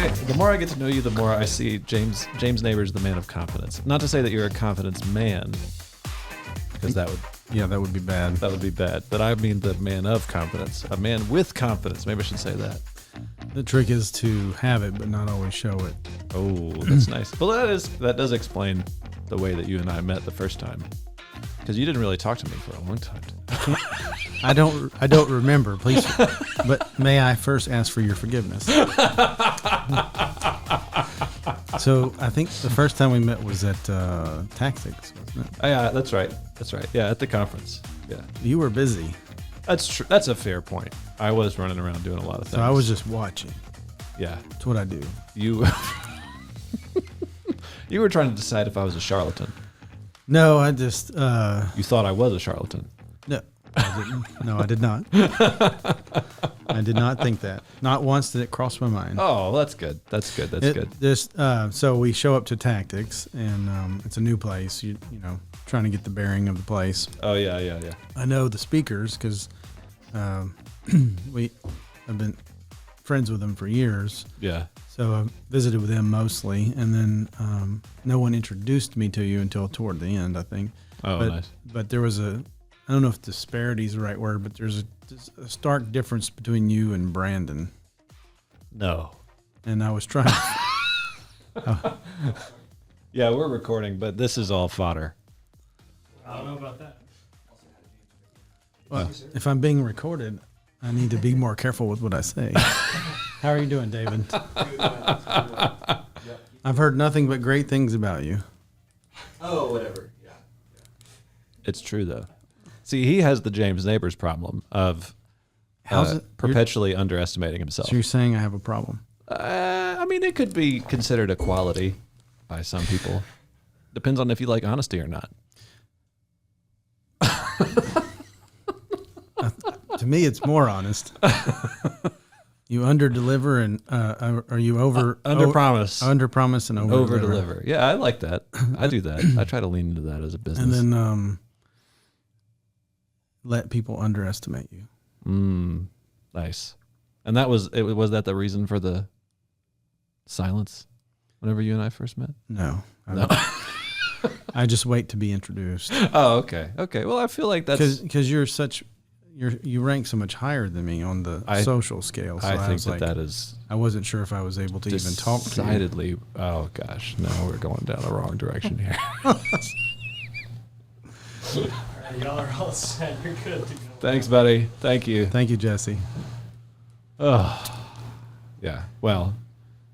the more I get to know you, the more I see James Nabours, the man of confidence. Not to say that you're a confidence man, because that would be bad. That would be bad. But I mean the man of confidence, a man with confidence. Maybe I should say that. The trick is to have it, but not always show it. Oh, that's nice. Well, that does explain the way that you and I met the first time, because you didn't really talk to me for a long time. I don't remember, please. But may I first ask for your forgiveness? So I think the first time we met was at Tactics, wasn't it? Oh, yeah, that's right. That's right. Yeah, at the conference. Yeah. You were busy. That's true. That's a fair point. I was running around doing a lot of things. So I was just watching. Yeah. That's what I do. You you were trying to decide if I was a charlatan. No, I just... You thought I was a charlatan. No, I didn't. No, I did not. I did not think that. Not once did it cross my mind. Oh, that's good. That's good. That's good. Just so we show up to Tactics, and it's a new place. You know, trying to get the bearing of the place. Oh yeah. I know the speakers because we have been friends with them for years. Yeah. So I visited with them mostly, and then no one introduced me to you until toward the end, I think. Oh, nice. But there was I don't know if disparity is the right word, but there's a stark difference between you and Brandon. No. And I was trying. Yeah, we're recording, but this is all fodder. I don't know about that. Well, if I'm being recorded, I need to be more careful with what I say. How are you doing, David? I've heard nothing but great things about you. Oh, whatever. Yeah. It's true, though. See, he has the James Nabours problem of perpetually underestimating himself. So you're saying I have a problem? I mean, it could be considered a quality by some people. Depends on if you like honesty or not. To me, it's more honest. You under-deliver and or you under-promise. Under-promise and over-deliver. Over-deliver. Yeah, I like that. I do that. I try to lean into that as a business. And then let people underestimate you. Nice. And was that the reason for the silence whenever you and I first met? No. I just wait to be introduced. Oh, okay. Okay. Well, I feel like that's because you rank so much higher than me on the social scale. So I think was that is. I wasn't sure if I was able to even talk to you. Decidedly. Oh gosh, no, we're going down the wrong direction here. Y'all are all set. You're good to go. Thanks, buddy. Thank you. Thank you, Jesse. Oh, yeah. Well,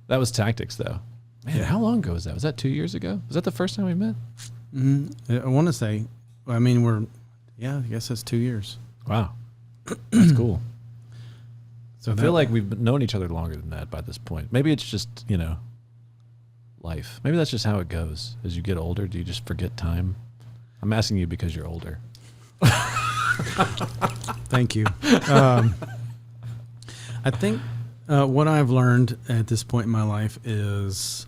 that was Tactics, though. Man, how long ago was that? Was that 2 years ago? Was that the first time we met? Mm-hmm. I want to say, I mean, I guess that's 2 years. Wow. That's cool. So I feel like we've known each other longer than that by this point. Maybe it's just, life. Maybe that's just how it goes. As you get older, do you just forget time? I'm asking you because you're older. Thank you. I think what I've learned at this point in my life is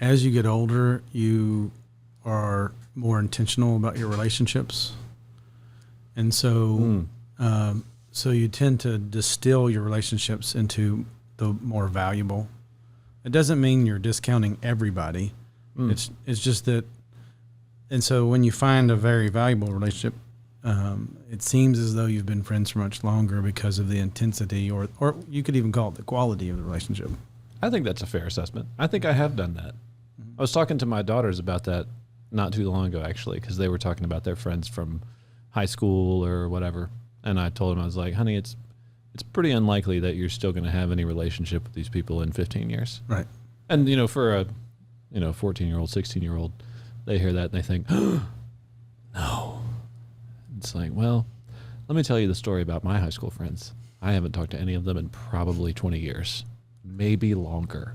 as you get older, you are more intentional about your relationships. And so so you tend to distill your relationships into the more valuable. It doesn't mean you're discounting everybody. It's just that. And so when you find a very valuable relationship, it seems as though you've been friends for much longer because of the intensity, or you could even call it the quality of the relationship. I think that's a fair assessment. I think I have done that. I was talking to my daughters about that not too long ago, actually, because they were talking about their friends from high school or whatever. And I told them, I was like, honey, it's pretty unlikely that you're still going to have any relationship with these people in 15 years. Right. And, for a 14-year-old, 16-year-old, they hear that and they think, no. It's like, well, let me tell you the story about my high school friends. I haven't talked to any of them in probably 20 years, maybe longer.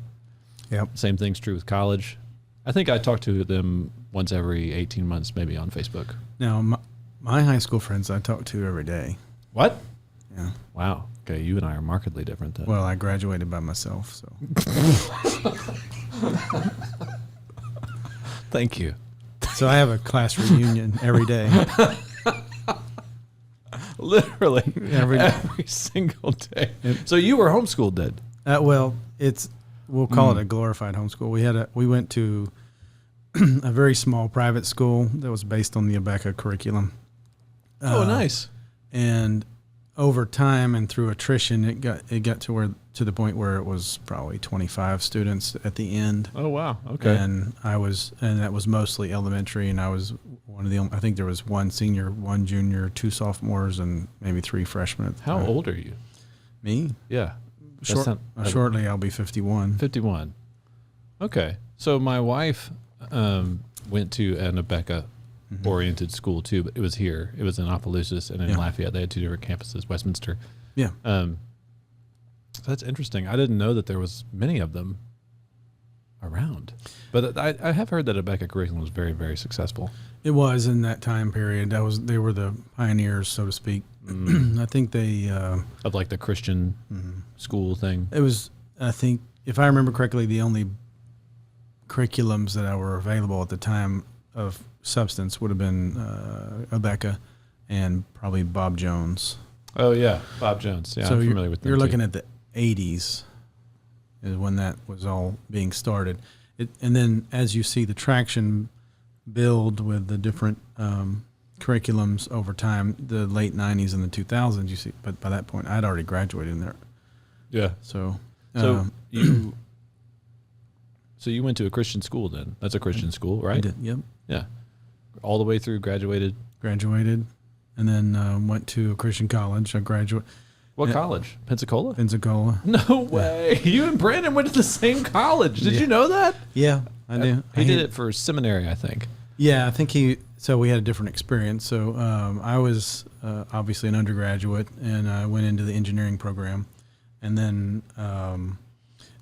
Yep. Same thing's true with college. I think I talk to them once every 18 months, maybe on Facebook. Now, my high school friends I talk to every day. What? Yeah. Wow. Okay, you and I are markedly different then. Well, I graduated by myself, so. Thank you. So I have a class reunion every day. Literally every single day. Yep. So you were homeschooled then? Well, we'll call it a glorified homeschool. We went to a very small private school that was based on the Abeka curriculum. Oh, nice. And over time and through attrition, it got to the point where it was probably 25 students at the end. Oh, wow. Okay. And that was mostly elementary, and I was one of the only, I think there was one senior, one junior, two sophomores, and maybe three freshmen at the How time. old are you? Me? Yeah. Shortly, I'll be 51. 51. Okay. So my wife went to an Abeka-oriented school, too, but it was here. It was in Opelousas and in Lafayette. They had two different campuses, Westminster. Yeah. So that's interesting. I didn't know that there was many of them around. But I have heard that Abeka curriculum was very, very successful. It was in that time period. They were the pioneers, so to speak. I think they of like the Christian school thing. It was, I think, if I remember correctly, the only curriculums that were available at the time of substance would have been Abeka and probably Bob Jones. Oh yeah, Bob Jones. Yeah, so I'm familiar with them. You're looking at the 80s is when that was all being started. And then as you see the traction build with the different curriculums over time, the late 90s and the 2000s, you see, but by that point I'd already graduated in there. Yeah. So you went to a Christian school then? That's a Christian school, right? I did, yep. Yeah. All the way through, graduated, and then went to a Christian college. I graduated. What college? Pensacola? Pensacola. No way. You and Brandon went to the same college. Did you know that? Yeah, I do. He did it for seminary, I think. Yeah, I think so we had a different experience. So I was obviously an undergraduate, and I went into the engineering program. And then,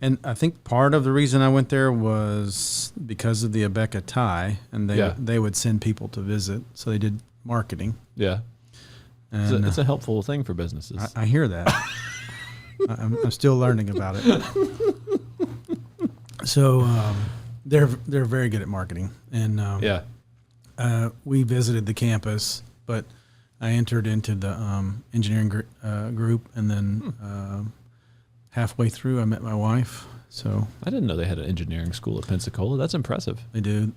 and I think part of the reason I went there was because of the Abeka tie, and they would send people to visit. So they did marketing. Yeah. And it's a helpful thing for businesses. I hear that. I'm still learning about it. So they're very good at marketing, and we visited the campus, but I entered into the engineering group, and then halfway through I met my wife. So I didn't know they had an engineering school at Pensacola. That's impressive. They do.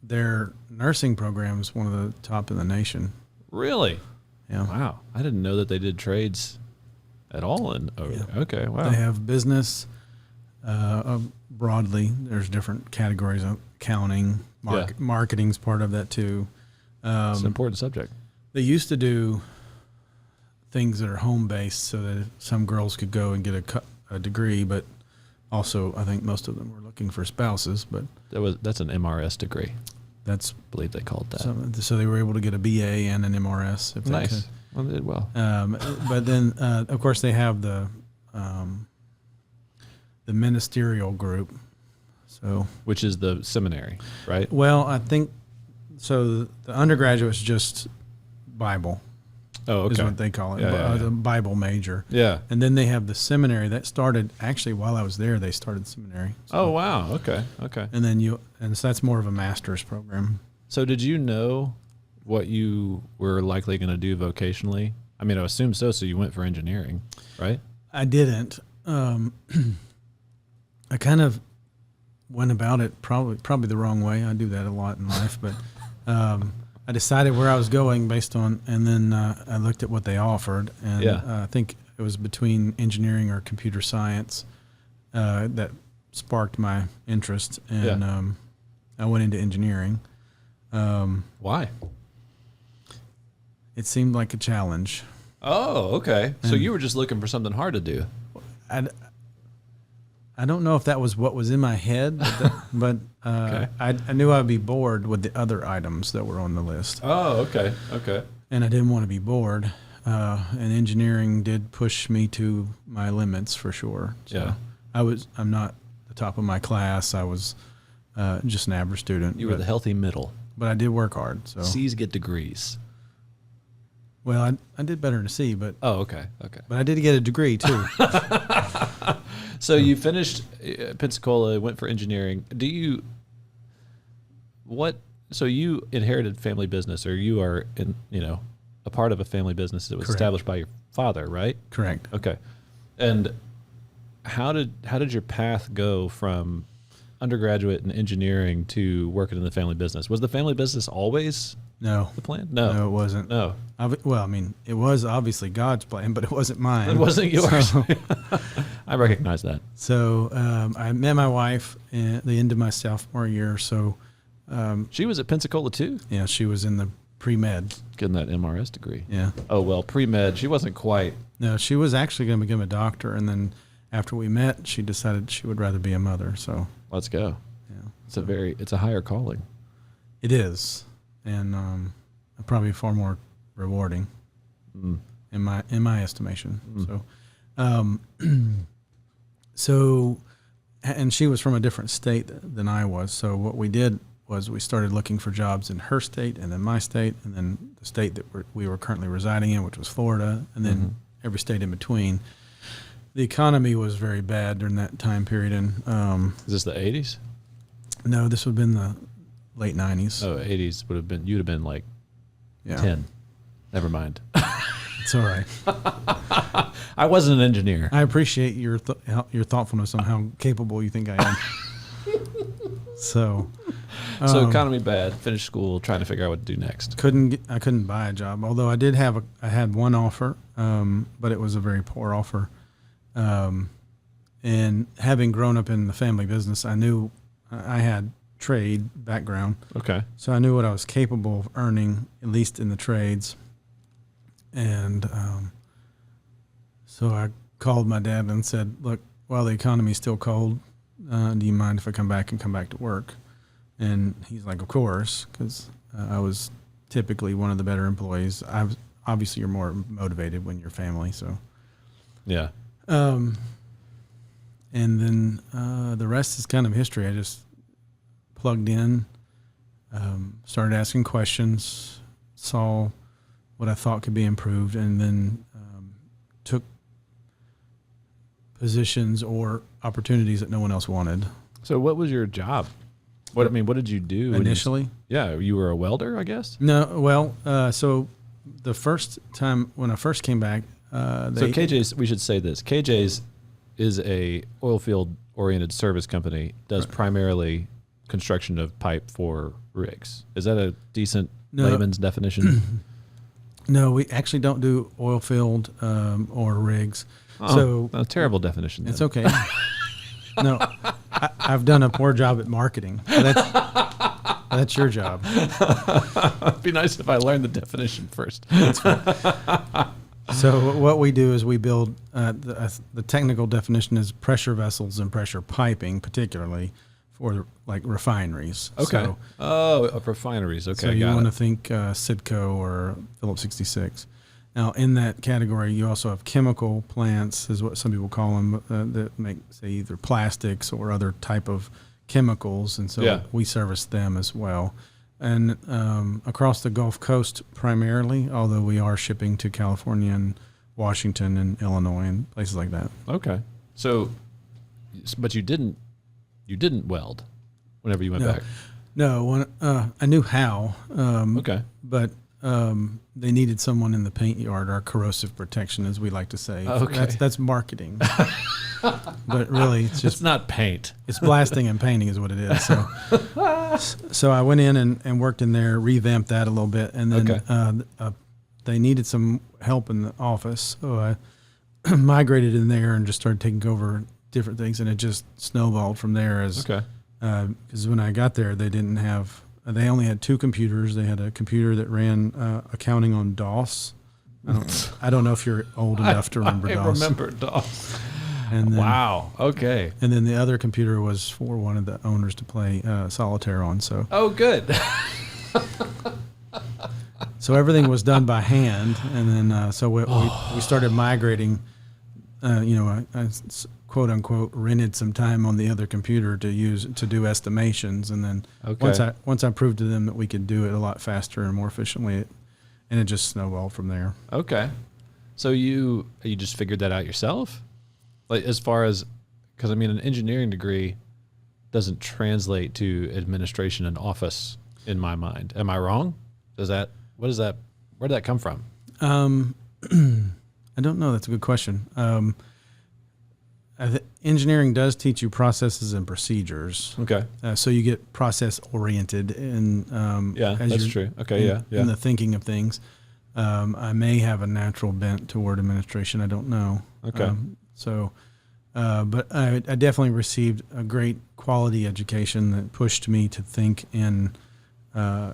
Their nursing program is one of the top in the nation. Really? Yeah. Wow. I didn't know that they did trades at all. Okay. Wow. They have business broadly. There's different categories of accounting, marketing's part of that too. It's an important subject. They used to do things that are home based so that some girls could go and get a degree, but also I think most of them were looking for spouses. But that's an MRS degree. I believe they called that. So they were able to get a BA and an MRS. If nice. They could. Well, they did well. But then, of course, they have the ministerial group. So, which is the seminary, right? Well, I think so. The undergraduate's just Bible. Oh, okay. Is what they call it. The Bible major. Yeah. And then they have the seminary that started actually while I was there. They started seminary. So, oh wow. Okay. And then so that's more of a master's program. So did you know what you were likely going to do vocationally? I mean, I assume so. So you went for engineering, right? I didn't. I kind of went about it probably the wrong way. I do that a lot in life, but I decided where I was going based on, and then I looked at what they offered, and I think it was between engineering or computer science that sparked my interest, and I went into engineering. Why? It seemed like a challenge. Oh, okay. So you were just looking for something hard to do. I don't know if that was what was in my head, but okay. I knew I'd be bored with the other items that were on the list. Oh, okay. And I didn't want to be bored. And engineering did push me to my limits for sure. So I'm not the top of my class. I was just an average student. You were the healthy middle. But I did work hard. So C's get degrees. Well, I did better in a C, but okay. But I did get a degree too. So you finished Pensacola, went for engineering. So you inherited family business, or you are a part of a family business that was Correct. established by your father, right? Correct. Okay. And how did your path go from undergraduate in engineering to working in the family business? Was the family business always No. the plan? No, it wasn't. No. Well, I mean, it was obviously God's plan, but it wasn't mine. It wasn't yours. So, I recognize that. so I met my wife at the end of my sophomore year. So, She was at Pensacola too, yeah, she was in the pre-med. getting that MRS degree. Yeah. Oh, well, pre-med, she wasn't quite. No, she was actually going to become a doctor. And then after we met, she decided she would rather be a mother. So, Let's go. yeah, It's a higher calling. it is. And probably far more rewarding in my estimation. So, and she was from a different state than I was. So what we did was we started looking for jobs in her state and then my state and then the state that we were currently residing in, which was Florida, and then every state in between. The economy was very bad during that time period. And Is this the 80s? no, this would have been the late 90s. Oh, 80s would have been, you'd have been like Yeah. 10. Never mind. It's all right. I wasn't an engineer. I appreciate your thoughtfulness on how capable you think I am. So Economy bad, finished school, trying to figure out what to do next. I couldn't buy a job, although I had one offer, but it was a very poor offer. And having grown up in the family business, I knew I had trade background. Okay. So I knew what I was capable of earning, at least in the trades. And so I called my dad and said, look, while the economy's still cold, do you mind if I come back to work? And he's like, of course, because I was typically one of the better employees. Obviously, you're more motivated when you're family. So, Yeah. and then the rest is kind of history. I just plugged in, started asking questions, saw what I thought could be improved, and then took positions or opportunities that no one else wanted. So what was your job? What did you do Initially? You were a welder, I guess? No, well, so the first time when I first came back, So KJ's, we should say this. KJ's is a oil field oriented service company, does primarily construction of pipe for rigs. Is that a decent layman's definition? No, we actually don't do oil field or rigs. So a terrible definition. It's then. okay. No, I've done a poor job at marketing. That's your job. It'd be nice if I learned the definition first. So what we do is we build, the technical definition is pressure vessels and pressure piping, particularly for like refineries. Okay. So, refineries. Okay. So you want to think Sidco or Phillips 66. Now, in that category, you also have chemical plants, is what some people call them, that make, say, either plastics or other type of chemicals. And so we service them as well. And across the Gulf Coast primarily, although we are shipping to California and Washington and Illinois and places like that. Okay. So, but you didn't weld whenever you went back? No, I knew how. Okay. But they needed someone in the paint yard, or corrosive protection, as we like to say. Okay. That's marketing. But really, it's not paint. It's blasting and painting is what it is. So I went in and worked in there, revamped that a little bit, and then they needed some help in the office. So I migrated in there and just started taking over different things, and it just snowballed from there. Because when I got there, they only had two computers. They had a computer that ran accounting on DOS. I don't know if you're old enough to remember DOS. I remember DOS. And then, wow. Okay. And then the other computer was for one of the owners to play solitaire on. So. Oh, good. So everything was done by hand, and then so we started migrating. I quote unquote rented some time on the other computer to do estimations, and then once I proved to them that we could do it a lot faster and more efficiently, and it just snowballed from there. Okay. So you just figured that out yourself? Like, as far as, because I mean, an engineering degree doesn't translate to administration and office in my mind. Am I wrong? Where did that come from? I don't know. That's a good question. engineering does teach you processes and procedures. Okay. So you get process oriented in That's true. Okay. In the thinking of things. I may have a natural bent toward administration. I don't know. Okay. But I definitely received a great quality education that pushed me to think in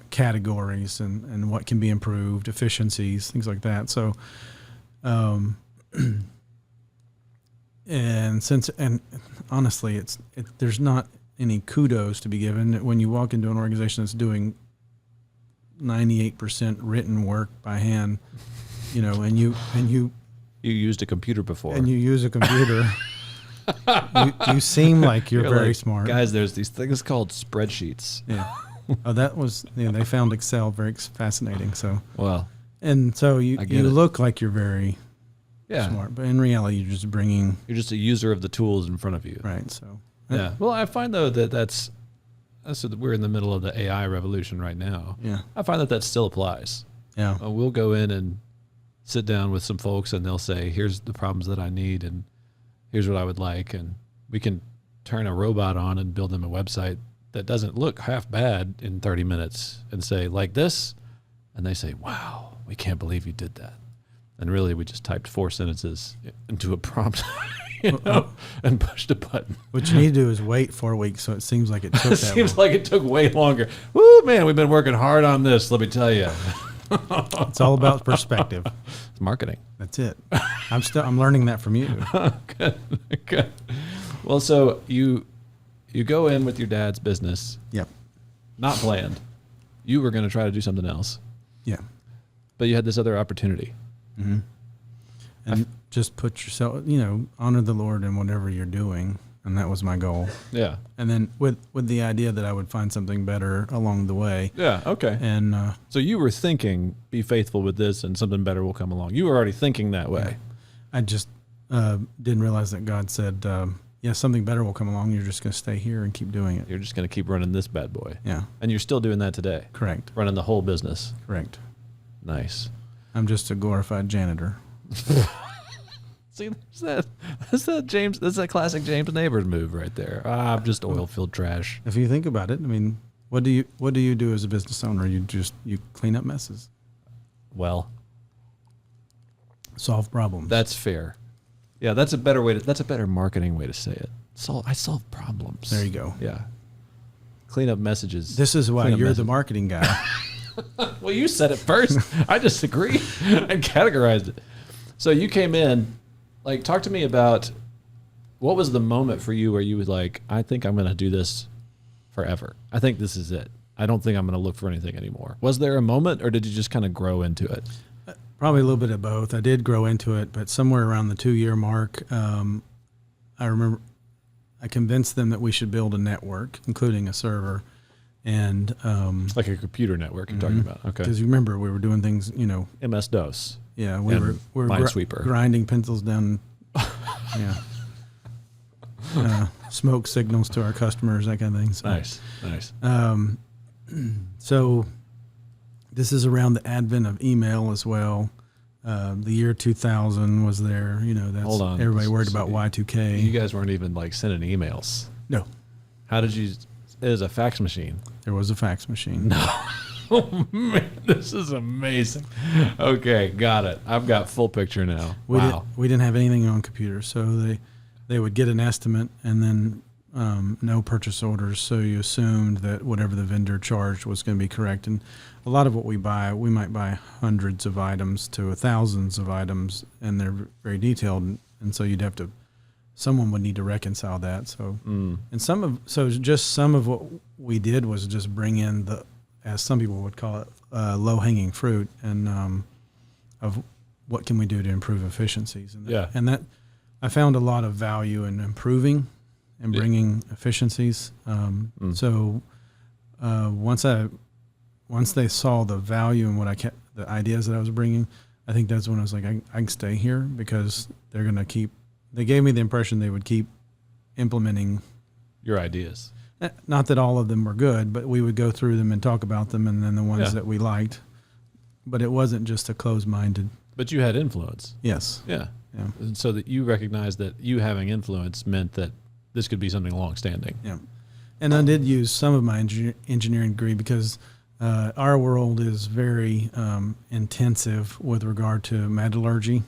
categories and what can be improved, efficiencies, things like that. So, and honestly, there's not any kudos to be given when you walk into an organization that's doing 98% written work by hand, and you used a computer before, and you use a computer. you seem like you're very smart, guys. There's these things called spreadsheets. Yeah. Oh, that was they found Excel very fascinating. So well, and so you look like you're very smart, but in reality, you're just a user of the tools in front of you, right? So yeah. Well, I find though that's we're in the middle of the AI revolution right now. Yeah. I find that still applies. Yeah. We'll go in and sit down with some folks, and they'll say, "Here's the problems that I need, and here's what I would like," and we can turn a robot on and build them a website that doesn't look half bad in 30 minutes and say, like this, and they say, "Wow, we can't believe you did that." And really, we just typed 4 sentences into a prompt, and pushed a button. What you need to do is wait 4 weeks, so it seems like it took that long. Like it took way longer. Woo, man, we've been working hard on this, let me tell you. It's all about perspective. It's marketing. That's it. I'm learning that from you. Good. Well, so you go in with your dad's business. Yep. Not planned. You were going to try to do something else. Yeah. But you had this other opportunity. Mm-hmm. And just put yourself, honor the Lord in whatever you're doing. And that was my goal. Yeah. And then with the idea that I would find something better along the way. Yeah. Okay. And so you were thinking, be faithful with this and something better will come along. You were already thinking that way. Yeah. I just didn't realize that God said, something better will come along. You're just going to stay here and keep doing it. You're just going to keep running this bad boy. Yeah. And you're still doing that today. Correct. Running the whole business. Correct. Nice. I'm just a glorified janitor. See, that's that classic James Nabours move right there. I'm just oil filled trash. If you think about it, I mean, what do you do as a business owner? You clean up messes. Well, solve problems. That's fair. Yeah, that's a better marketing way to say it. I solve problems. There you go. Yeah. Clean up messages. This is why you're the marketing guy. Well, you said it first. I just agreed and categorized it. So you came in, talk to me about what was the moment for you where you was like, I think I'm going to do this forever. I think this is it. I don't think I'm going to look for anything anymore. Was there a moment, or did you just kind of grow into it? Probably a little bit of both. I did grow into it, but somewhere around the 2-year mark, I remember I convinced them that we should build a network, including a server. And like a computer network you're talking about. Okay. Because you remember we were doing things, MS-DOS. Yeah, we were Minesweeper. grinding pencils down. Yeah. Smoke signals to our customers, that kind of thing. So, Nice. So this is around the advent of email as well. The year 2000 was there. That's Hold on. Everybody worried about Y2K. You guys weren't even sending emails. No. How did you? It was a fax machine. There was a fax machine. No. Oh, man, this is amazing. Okay, got it. I've got full picture now. We wow. We didn't have anything on computers, so they would get an estimate and then no purchase orders, so you assumed that whatever the vendor charged was going to be correct. And a lot of what we buy, we might buy hundreds of items to thousands of items, and they're very detailed, and so you'd have to, someone would need to reconcile that. So, and some of what we did was just bring in the, as some people would call it, low-hanging fruit, and of what can we do to improve efficiencies. And that I found a lot of value in improving and bringing efficiencies. So once they saw the value in the ideas that I was bringing, I think that's when I was like, I can stay here, because they're going to keep. They gave me the impression they would keep implementing your ideas. Not that all of them were good, but we would go through them and talk about them, and then the ones that we liked. But it wasn't just a closed-minded But you had influence. Yes. Yeah. Yeah. And so that you recognize that you having influence meant that this could be something long-standing. Yeah. And I did use some of my engineering degree because our world is very intensive with regard to metallurgy.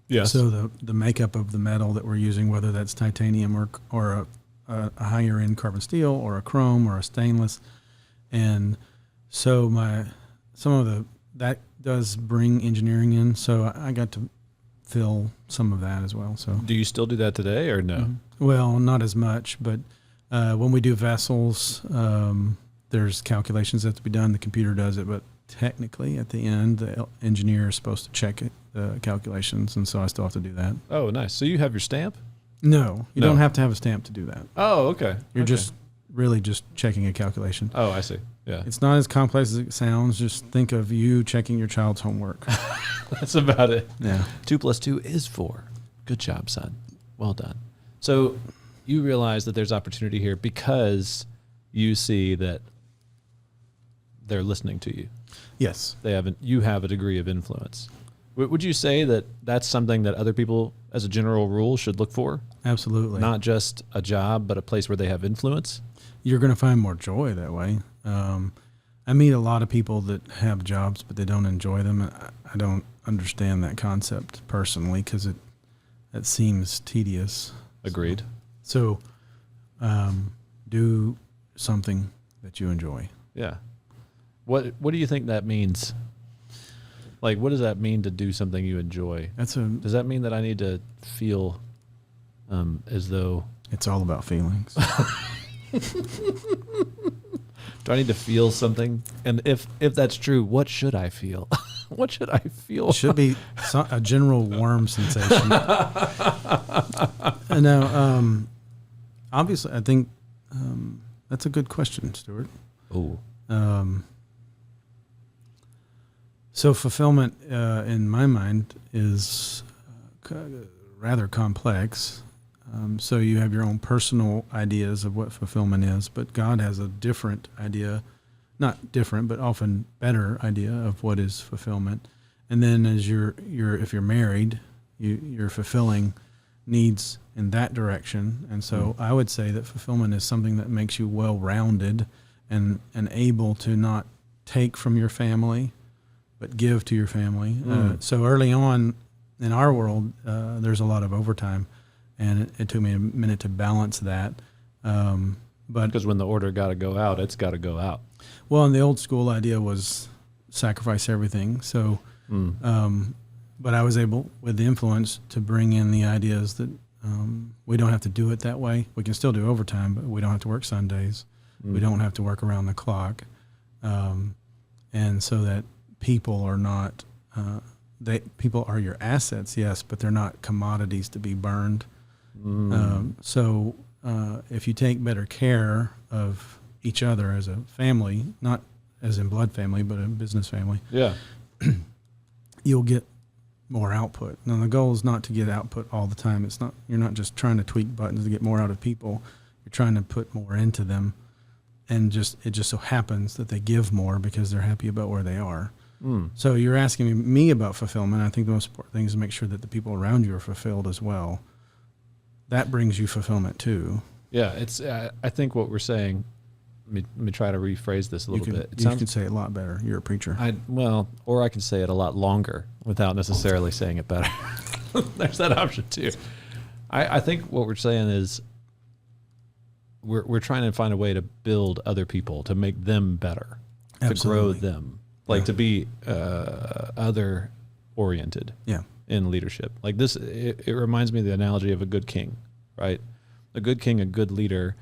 Yes. So the makeup of the metal that we're using, whether that's titanium or a higher end carbon steel or a chrome or a stainless, and so that does bring engineering in. So I got to feel some of that as well. So do you still do that today or no? Mm-hmm. Well, not as much, but when we do vessels, there's calculations that have to be done. The computer does it, but technically at the end, the engineer is supposed to check the calculations, and so I still have to do that. Oh, nice. So you have your stamp? No, you No. don't have to have a stamp to do that. Oh, okay. You're Okay. just really just checking a calculation. Oh, I see. Yeah. It's not as complex as it sounds. Just think of you checking your child's homework. That's about it. Yeah. 2 + 2 is 4. Good job, son. Well done. So you realize that there's opportunity here because you see that they're listening to you. Yes. You have a degree of influence. Would you say that that's something that other people, as a general rule, should look for? Absolutely. Not just a job, but a place where they have influence? You're going to find more joy that way. I meet a lot of people that have jobs, but they don't enjoy them. I don't understand that concept personally because it seems tedious. Agreed. So do something that you enjoy. Yeah. What do you think that means? Like, what does that mean to do something you enjoy? Does that mean that I need to feel as though... It's all about feelings. Do I need to feel something? And if that's true, what should I feel? What should I feel? It should be a general warm sensation. No, obviously, I think that's a good question, Stuart. Oh. So fulfillment, in my mind, is rather complex. So you have your own personal ideas of what fulfillment is, but God has a different idea, not different, but often better idea of what is fulfillment. And then as if you're married, you're fulfilling needs in that direction. And so I would say that fulfillment is something that makes you well-rounded and able to not take from your family, but give to your family. So early on in our world, there's a lot of overtime, and it took me a minute to balance that. But Because when the order got to go out, it's got to go out. well, and the old school idea was sacrifice everything. So, but I was able, with the influence, to bring in the ideas that we don't have to do it that way. We can still do overtime, but we don't have to work Sundays. We don't have to work around the clock. And so that people are not, people are your assets, yes, but they're not commodities to be burned. So if you take better care of each other as a family, not as in blood family, but a business family, Yeah. you'll get more output. Now the goal is not to get output all the time. You're not just trying to tweak buttons to get more out of people. You're trying to put more into them, and it just so happens that they give more because they're happy about where they are. So you're asking me about fulfillment. I think the most important thing is to make sure that the people around you are fulfilled as well. That brings you fulfillment too. Yeah. It's. I think what we're saying. Let me try to rephrase this a little bit. You can say it a lot better. You're a preacher. Or I can say it a lot longer without necessarily saying it better. There's that option too. I think what we're saying is we're trying to find a way to build other people, to make them better, Absolutely. to grow them, to be other oriented. Yeah. In leadership. Like this, it reminds me of the analogy of a good king, right? A good king, a good leader.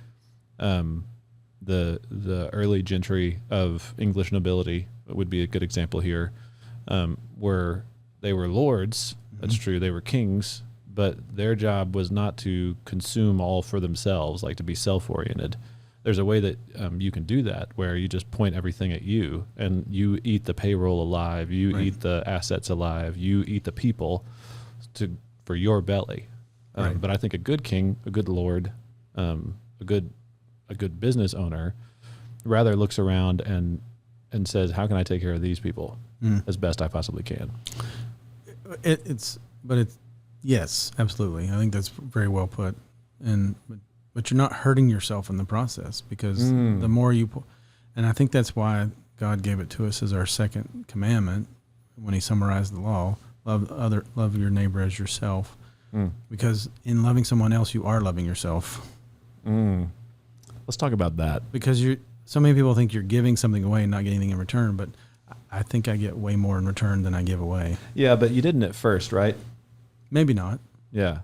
The early gentry of English nobility would be a good example here, where they were lords. That's true. They were kings, but their job was not to consume all for themselves, like to be self-oriented. There's a way that you can do that, where you just point everything at you, and you eat the payroll alive, you eat the assets alive, you eat the people for your belly. But I think a good king, a good lord, a good business owner, rather looks around and says, "How can I take care of these people as best I possibly can?" It's yes, absolutely. I think that's very well put. But you're not hurting yourself in the process, because the more and I think that's why God gave it to us as our second commandment when he summarized the law: love your neighbor as yourself. Because in loving someone else, you are loving yourself. Let's talk about that. Because so many people think you're giving something away and not getting anything in return, but I think I get way more in return than I give away. Yeah, but you didn't at first, right? Maybe not. Yeah.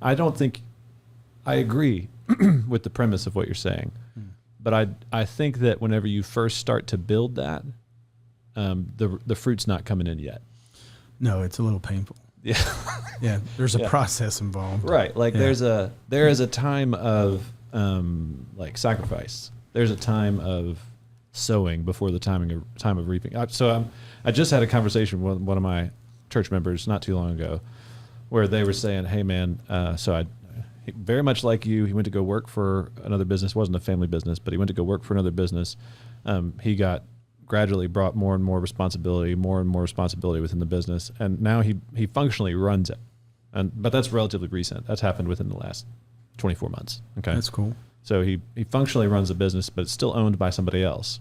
I don't think I agree with the premise of what you're saying. But I think that whenever you first start to build that, the fruit's not coming in yet. No, it's a little painful. Yeah. Yeah, there's a process involved. Right. Like there is a time of like sacrifice. There's a time of sowing before the time of reaping. I just had a conversation with one of my church members not too long ago, where they were saying, "Hey, man, very much like you, he went to go work for another business. It wasn't a family business, but he went to go work for another business. He got gradually brought more and more responsibility within the business, and now he functionally runs it. But that's relatively recent. That's happened within the last 24 months. Okay, That's cool. So he functionally runs a business, but it's still owned by somebody else.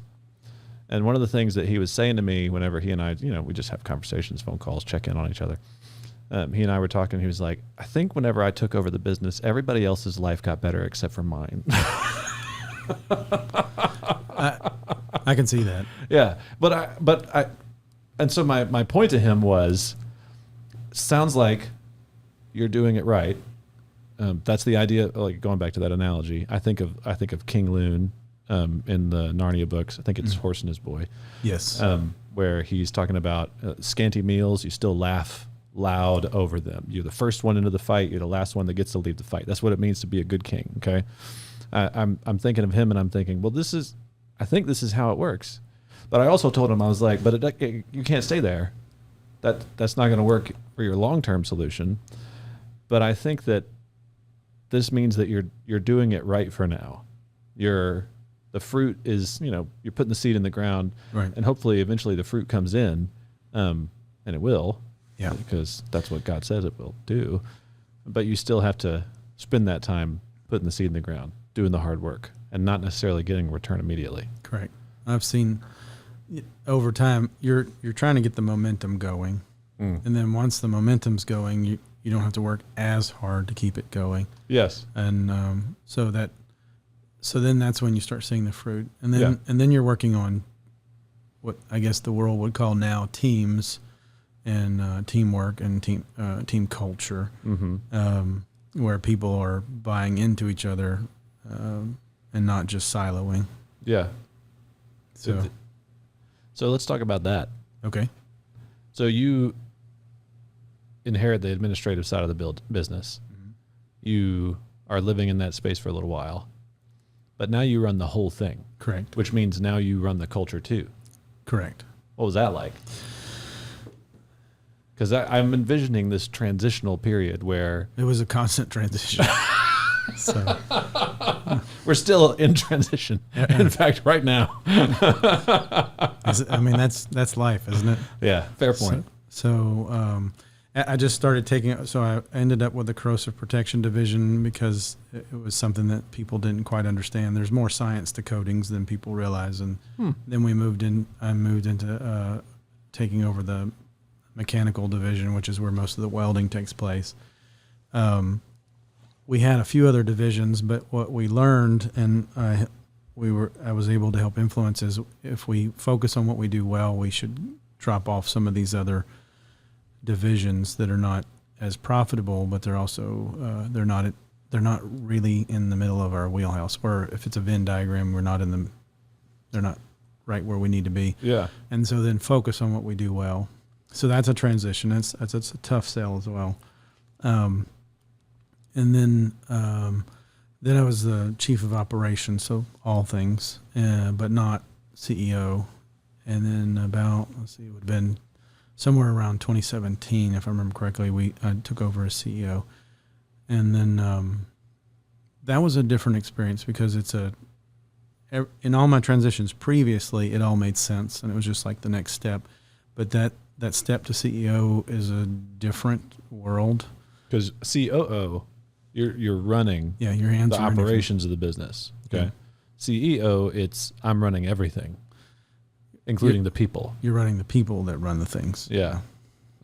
And one of the things that he was saying to me whenever he and I, we just have conversations, phone calls, check in on each other. He and I were talking. He was like, "I think whenever I took over the business, everybody else's life got better except for mine." I can see that. Yeah, and so my point to him was, sounds like you're doing it right. That's the idea. Like going back to that analogy, I think of King Loon in the Narnia books. I think it's Horse and His Boy. Yes. Where he's talking about scanty meals. You still laugh loud over them. You're the first one into the fight. You're the last one that gets to leave the fight. That's what it means to be a good king. Okay. I'm thinking of him, and I'm thinking, well, I think this is how it works. But I also told him, I was like, but you can't stay there. That's not going to work for your long-term solution. But I think that this means that you're doing it right for now. The fruit is, you're putting the seed in the ground, right, and hopefully eventually the fruit comes in, and it will. Yeah. Because that's what God says it will do. But you still have to spend that time putting the seed in the ground, doing the hard work, and not necessarily getting a return immediately. Correct. I've seen over time, you're trying to get the momentum going. And then once the momentum's going, you don't have to work as hard to keep it going. Yes. And so then that's when you start seeing the fruit. And then you're working on what I guess the world would call now teams and teamwork and team culture, where people are buying into each other and not just siloing. Yeah. So let's talk about that. Okay. So you inherit the administrative side of the business. You are living in that space for a little while, but now you run the whole thing. Correct. Which means now you run the culture too. Correct. What was that like? Because I'm envisioning this transitional period where it was a constant transition. So we're still in transition. Yeah. In fact, right now. That's life, isn't it? Yeah, fair point. So I just started I ended up with the corrosive protection division because it was something that people didn't quite understand. There's more science to coatings than people realize. And then I moved into taking over the mechanical division, which is where most of the welding takes place. We had a few other divisions, but what we learned, and I was able to help influence, is if we focus on what we do well, we should drop off some of these other divisions that are not as profitable, but they're also they're not really in the middle of our wheelhouse. Where if it's a Venn diagram, they're not right where we need to be. Yeah. And so then focus on what we do well. So that's a transition. That's a tough sell as well. And then I was the chief of operations, so all things, but not CEO. And then it would have been somewhere around 2017, if I remember correctly, I took over as CEO. And then that was a different experience because in all my transitions previously, it all made sense, and it was just like the next step. But that step to CEO is a different world. Because COO, you're running Yeah, your hands the are operations of the business. Okay. Yeah. CEO, it's I'm running everything, including the people. You're running the people that run the things. Yeah.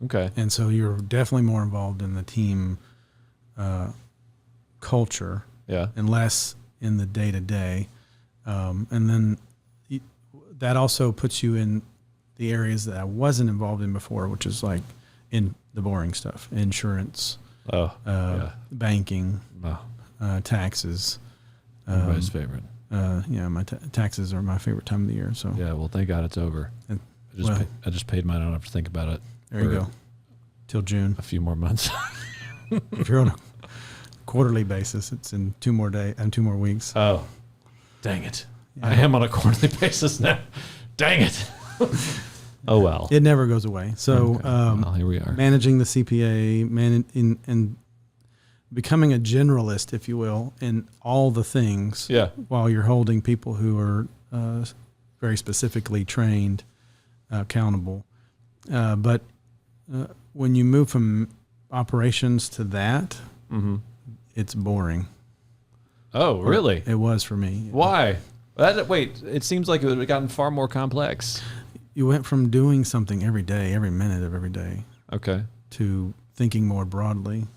Okay. And so you're definitely more involved in the team culture Yeah. and less in the day-to-day. And then that also puts you in the areas that I wasn't involved in before, which is like in the boring stuff, insurance, banking, taxes. Everybody's favorite. My taxes are my favorite time of the year. So Yeah. Well, thank God it's over. And- I just paid mine. I don't have to think about it. there you for go. Till June. A few more months. If you're on a quarterly basis, it's in 2 more weeks. Oh, dang it. Yeah. I am on a quarterly basis now. Dang it. Oh, well. It never goes away. So Okay. Well, here we are. managing the CPA, and becoming a generalist, if you will, in all the things. Yeah. While you're holding people who are very specifically trained, accountable. But when you move from operations to that, Mm-hmm. it's boring. Oh, really? It was for me. Why? Wait, it seems like it would have gotten far more complex. You went from doing something every day, every minute of every day, Okay. to thinking more broadly,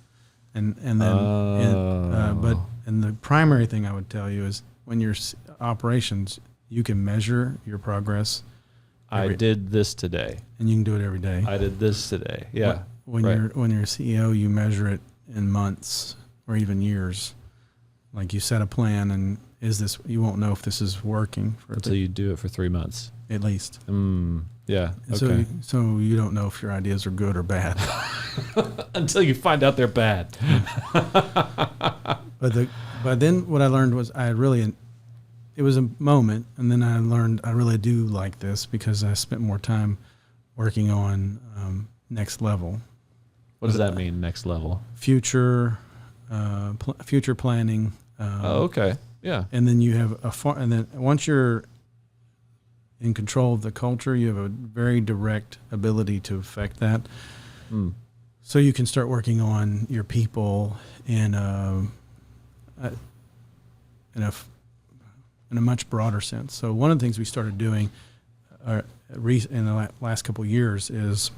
and then Oh. but the primary thing I would tell you is when you're operations, you can measure your progress. I did this today. And you can do it every day. I did this today. Yeah. When right. you're a CEO, you measure it in months or even years. Like you set a plan, and you won't know if this is working Until you do it for 3 months. at least. Yeah. And Okay. So you don't know if your ideas are good or bad. Until you find out they're bad. But then what I learned was it was a moment, and then I learned I really do like this because I spent more time working on next level. What does that mean, next level? Future planning. Okay. Yeah. And then you have and then once you're in control of the culture, you have a very direct ability to affect that. So you can start working on your people in a much broader sense. So one of the things we started doing in the last couple of years is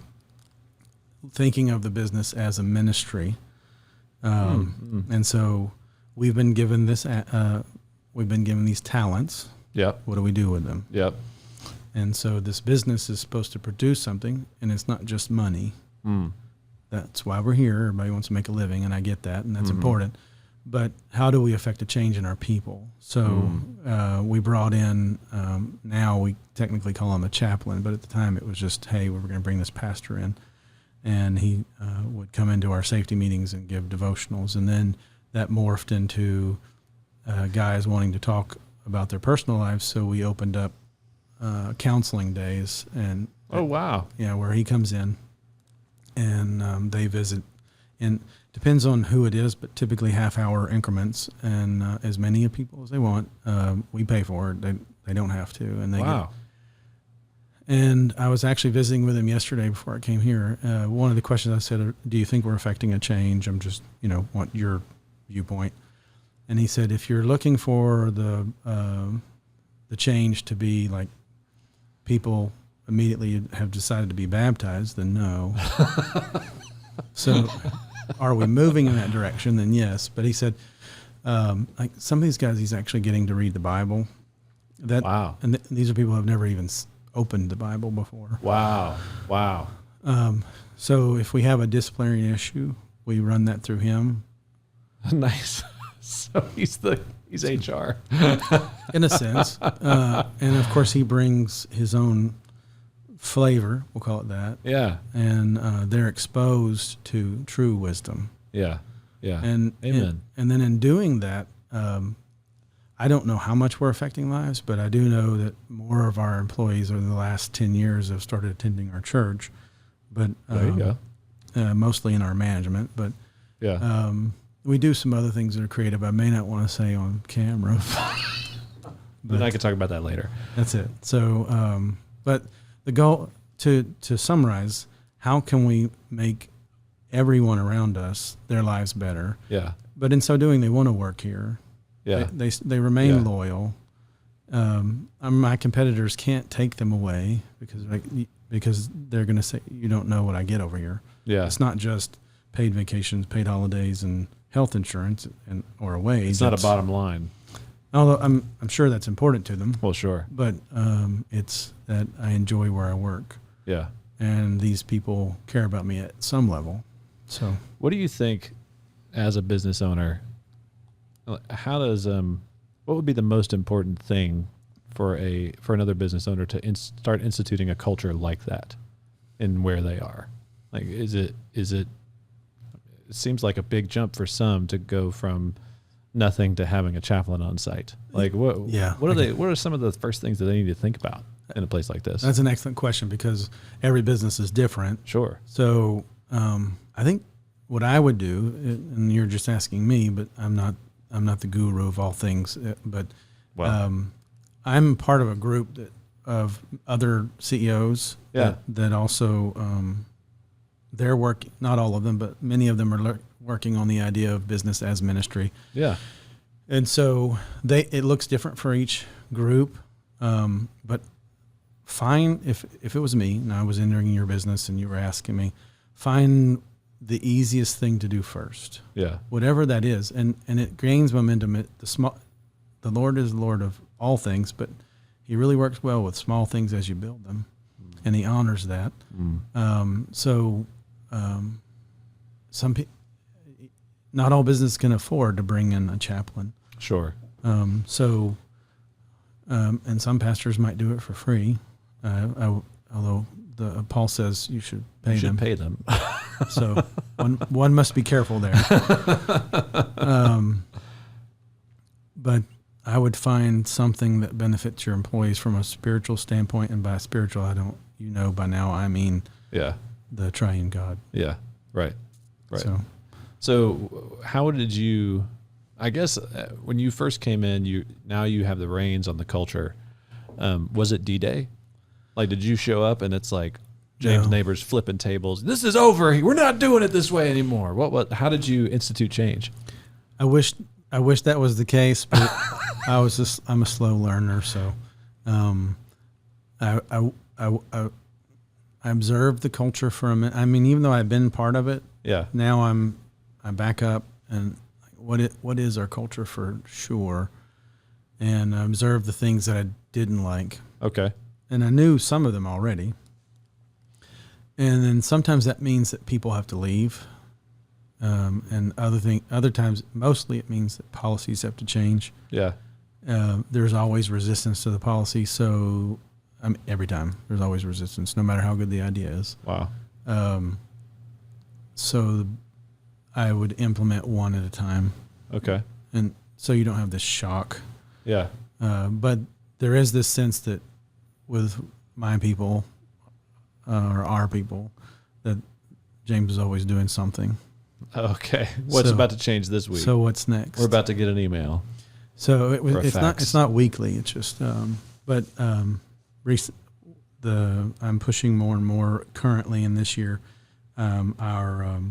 thinking of the business as a ministry. And so we've been given these talents. Yep. What do we do with them? Yep. And so this business is supposed to produce something, and it's not just money. That's why we're here. Everybody wants to make a living, and I get that, and that's important. But how do we affect a change in our people? So we brought in, now we technically call him a chaplain, but at the time it was just, hey, we're going to bring this pastor in. And he would come into our safety meetings and give devotionals. And then that morphed into guys wanting to talk about their personal lives. So we opened up counseling days. And Oh, wow. yeah, where he comes in and they visit. And depends on who it is, but typically half-hour increments, and as many people as they want. We pay for it. They don't have to. And they Wow. And I was actually visiting with him yesterday before I came here. One of the questions I said, do you think we're affecting a change? I'm just, want your viewpoint. And he said, if you're looking for the change to be like people immediately have decided to be baptized, then no. So are we moving in that direction? Then yes. But he said, like some of these guys, he's actually getting to read the Bible. Wow. And these are people who have never even opened the Bible before. Wow. Wow. So if we have a disciplinary issue, we run that through him. Nice. So he's HR. In a sense. And of course he brings his own flavor, we'll call it that. Yeah. And they're exposed to true wisdom. Yeah. Yeah. And Amen. And then in doing that, I don't know how much we're affecting lives, but I do know that more of our employees over the last 10 years have started attending our church. But There you go. Mostly in our management. But Yeah. we do some other things that are creative. I may not want to say on camera. But I could talk about that later. That's it. So, but the goal, to summarize, how can we make everyone around us, their lives better? Yeah. But in so doing, they want to work here. Yeah. They remain Yeah. loyal. My competitors can't take them away because they're going to say, you don't know what I get over here. Yeah. It's not just paid vacations, paid holidays, and health insurance or a wage. It's not a bottom line. Although I'm sure that's important to them. Well, sure. But it's that I enjoy where I work. Yeah. And these people care about me at some level. So what do you think as a business owner, how does what would be the most important thing for another business owner to start instituting a culture like that in where they are? Like, it seems like a big jump for some to go from nothing to having a chaplain on site. Like, what are some of the first things that they need to think about in a place like this? That's an excellent question, because every business is different. Sure. So I think what I would do, and you're just asking me, but I'm not the guru of all things, but I'm part of a group of other CEOs that also they're working, not all of them, but many of them are working on the idea of business as ministry. Yeah. And so it looks different for each group, but fine, if it was me and I was entering your business and you were asking me, find the easiest thing to do first. Yeah. Whatever that is. And it gains momentum. The Lord is the Lord of all things, but he really works well with small things as you build them. And he honors that. Some people, not all business can afford to bring in a chaplain. Sure. And some pastors might do it for free. Although Paul says you should pay them. Pay them. So one must be careful there. But I would find something that benefits your employees from a spiritual standpoint, and by spiritual, by now I mean the triune God. Yeah. Right. So how did you? I guess when you first came in, you have the reins on the culture. Was it D-Day? Like, did you show up and it's like James Nabours flipping tables? This is over. We're not doing it this way anymore. What? How did you institute change? I wish that was the case, but I'm a slow learner, so I observed the culture for a minute. I mean, even though I've been part of it, now I back up and what is our culture for sure, and I observed the things that I didn't like. Okay. And I knew some of them already. And then sometimes that means that people have to leave. And other times, mostly it means that policies have to change. Yeah. There's always resistance to the policy. So every time there's always resistance, no matter how good the idea is. Wow. So I would implement one at a time. Okay. And so you don't have this shock. Yeah. But there is this sense that with my people, or our people, that James is always doing something. Okay. What's about to change this week? So what's next? We're about to get an email. So it's not weekly. It's just, I'm pushing more and more currently in this year. Our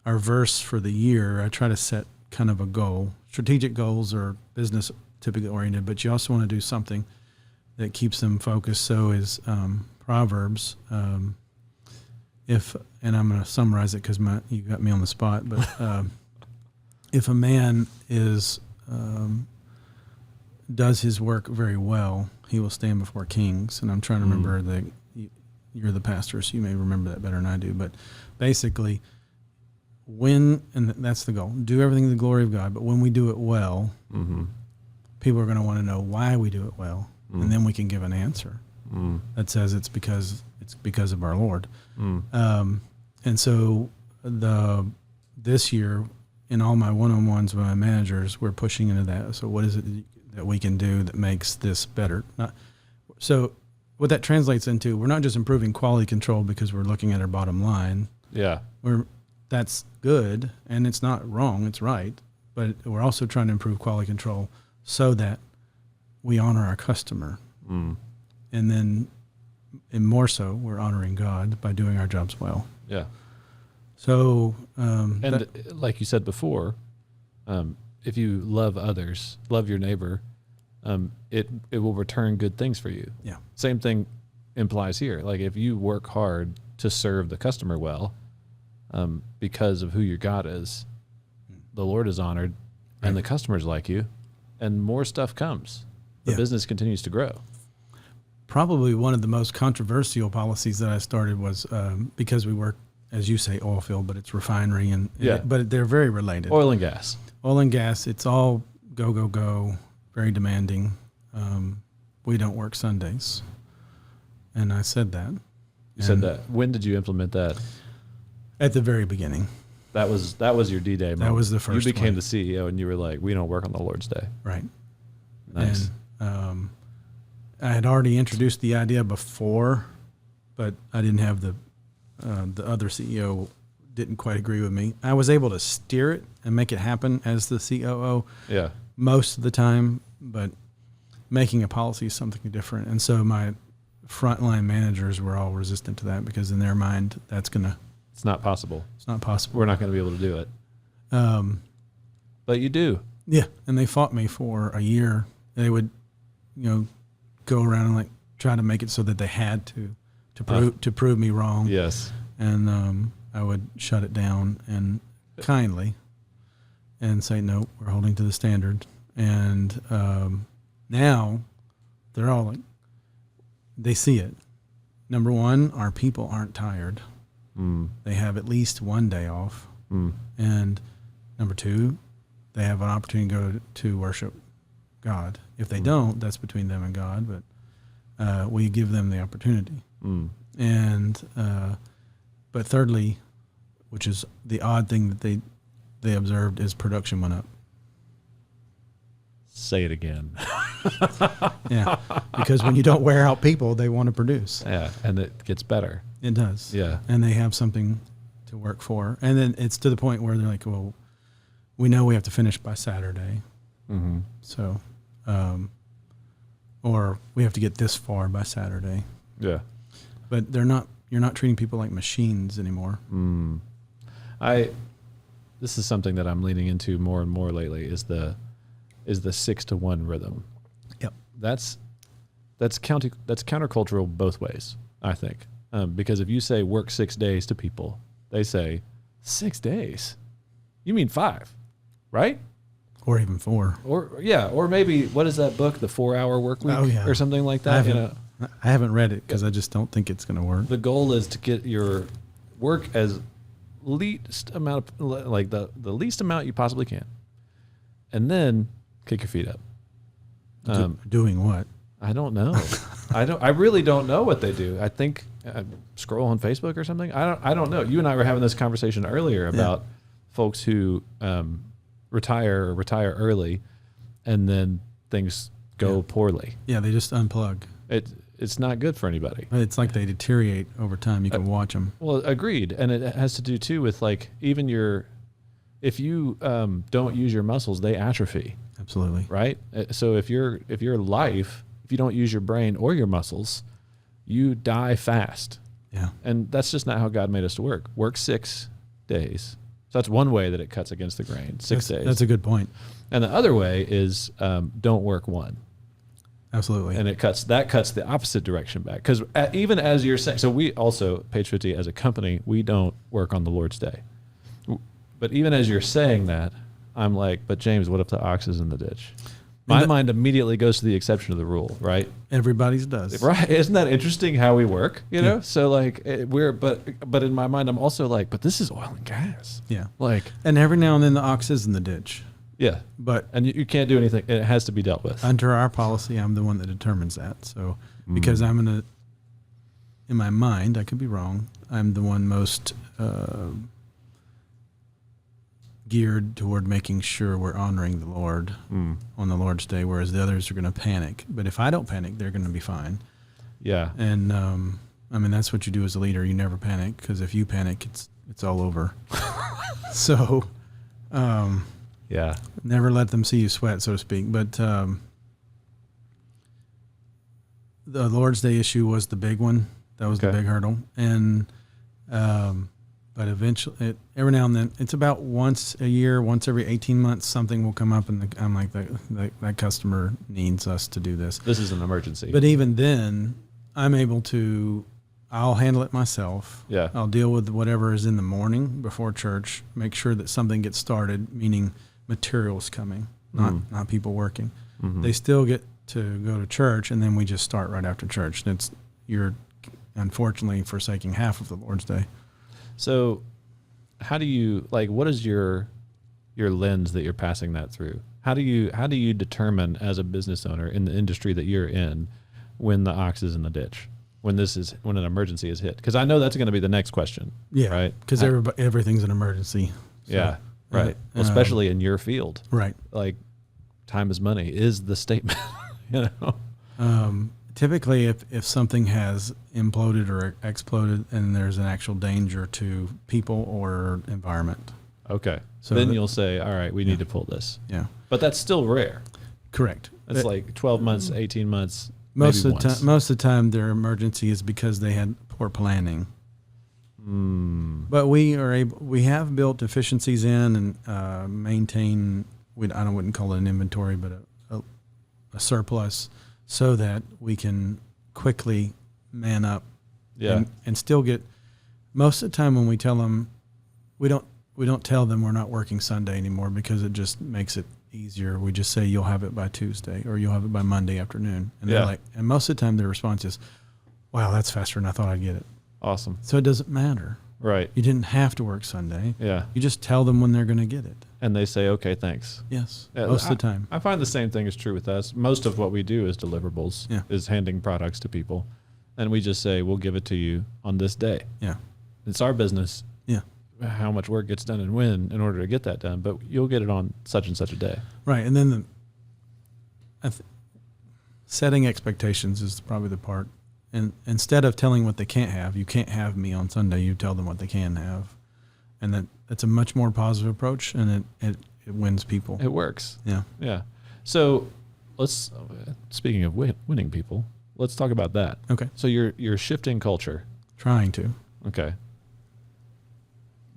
verse for the year, I try to set kind of a goal. Strategic goals are business typically oriented, but you also want to do something that keeps them focused. So is Proverbs. And I'm going to summarize it because you got me on the spot. But if a man does his work very well, he will stand before kings. And I'm trying to remember that you're the pastor, so you may remember that better than I do. But basically, and that's the goal, do everything to the glory of God. But when we do it well, people are going to want to know why we do it well. And then we can give an answer that says it's because of our Lord. And so this year, in all my one-on-ones with my managers, we're pushing into that. So what is it that we can do that makes this better? So what that translates into, we're not just improving quality control because we're looking at our bottom line. Yeah. That's good, and it's not wrong, it's right. But we're also trying to improve quality control so that we honor our customer. And then and more so, we're honoring God by doing our jobs well. Yeah. So, And like you said before, if you love others, love your neighbor, it will return good things for you. yeah, Same thing implies here. Like if you work hard to serve the customer well, because of who your God is, the Lord is honored, and the customers like you, and more stuff comes. The business continues to grow. probably one of the most controversial policies that I started was because we work, as you say, oil field, but it's refinery, but they're very related. Oil and gas. Oil and gas, it's all go, go, go, very demanding. We don't work Sundays. And I said that. You said that. When did you implement that? At the very beginning. That was your D-Day moment. That was the first You became one. the CEO and you were like, we don't work on the Lord's Day. Right. Nice. And I had already introduced the idea before, but I didn't have the other CEO didn't quite agree with me. I was able to steer it and make it happen as the COO Yeah. most of the time, but making a policy is something different. And so my frontline managers were all resistant to that because in their mind, it's not possible. not possible. We're not going to be able to do it. But you do. Yeah. And they fought me for a year. They would, go around and try to make it so that they had to prove me wrong. Yes. And I would shut it down and kindly and say, no, we're holding to the standard. And now they're all like, they see it. Number one, our people aren't tired. They have at least one day off. And number two, they have an opportunity to go to worship God. If they don't, that's between them and God, but we give them the opportunity. And but thirdly, which is the odd thing that they observed, is production went up. Say it again. Yeah, because when you don't wear out people, they want to produce. Yeah, and it gets better. It does. Yeah. And they have something to work for. And then it's to the point where they're like, well, we know we have to finish by Saturday. So, or we have to get this far by Saturday. Yeah. But you're not treating people like machines anymore. This is something that I'm leaning into more and more lately is the 6-to-1 rhythm. Yep. That's countercultural both ways, I think. Because if you say work 6 days to people, they say 6 days. You mean 5, right? Or even 4. Or maybe what is that book, The 4-Hour Work Week, or something like that? I haven't read it because I just don't think it's going to work. The goal is to get your work as least amount of, like the least amount you possibly can, and then kick your feet up. Doing what? I don't know. I really don't know what they do. I think scroll on Facebook or something. I don't know. You and I were having this conversation earlier about folks who retire early, and then things go poorly. Yeah, they just unplug. It's not good for anybody. It's like they deteriorate over time. You can watch them. Well, agreed, and it has to do too with like even if you don't use your muscles, they atrophy. Absolutely. Right. So if you don't use your brain or your muscles, you die fast. Yeah. And that's just not how God made us to work. Work 6 days. So that's one way that it cuts against the grain. 6 days. That's a good point. And the other way is don't work 1. Absolutely. And that cuts the opposite direction back. Because even as you're saying, so we also, Page 50 as a company, we don't work on the Lord's Day. But even as you're saying that, I'm like, but James, what if the ox is in the ditch? My mind immediately goes to the exception of the rule, right? Everybody's does. Right. Isn't that interesting how we work, know? So like but in my mind, I'm also like, but this is oil and gas. Yeah. Like, and every now and then the ox is in the ditch. Yeah. And you can't do anything. It has to be dealt with. Under our policy, I'm the one that determines that. So because I'm in my mind, I could be wrong, I'm the one most geared toward making sure we're honoring the Lord on the Lord's Day, whereas the others are going to panic. But if I don't panic, they're going to be fine. Yeah. And that's what you do as a leader. You never panic, because if you panic, it's all over. So, yeah. Never let them see you sweat, so to speak. But the Lord's Day issue was the big one. That was the Okay. big hurdle. And, but eventually, every now and then, it's about once a year, once every 18 months, something will come up, and I'm like, that customer needs us to do this. This is an emergency. But even then, I'm able to, I'll handle it myself. Yeah. I'll deal with whatever is in the morning before church, make sure that something gets started, meaning materials coming, not people working. Mhm. They still get to go to church, and then we just start right after church. You're unfortunately forsaking half of the Lord's Day. So how do you, like, what is your lens that you're passing that through? How do you determine as a business owner in the industry that you're in when the ox is in the ditch, when an emergency is hit? Because I know that's going to be the next question. Yeah. Right. Because everything's an emergency. So, Yeah. Right. Well, especially in your field. Right. Like, time is money is the statement. You know. Typically, if something has imploded or exploded and there's an actual danger to people or environment. Okay. So then you'll say, all right, we need to pull this. Yeah. But that's still rare. Correct. It's like 12 months, 18 months. Most maybe of the once. time, most of the time, their emergency is because they had poor planning. But we have built efficiencies in and maintain. I wouldn't call it an inventory, but a surplus, so that we can quickly man up. Yeah. And still get. Most of the time, when we tell them, we don't tell them we're not working Sunday anymore, because it just makes it easier. We just say you'll have it by Tuesday, or you'll have it by Monday afternoon. And they're like, and most of the time their response is, wow, that's faster than I thought I'd get it. Awesome. So it doesn't matter. Right. You didn't have to work Sunday. Yeah. You just tell them when they're going to get it. And they say, okay, thanks. Yes. Yeah, Most of the time. I find the same thing is true with us. Most of what we do is deliverables, is handing products to people. And we just say, we'll give it to you on this day. Yeah. It's our business. Yeah. How much work gets done and when in order to get that done, but you'll get it on such and such a day. Right. And then setting expectations is probably the part. And instead of telling what they can't have, you can't have me on Sunday, you tell them what they can have. And that's a much more positive approach, and it wins people. It works. Yeah. Yeah. So speaking of winning people, let's talk about that. Okay. So you're shifting culture. Trying to. Okay.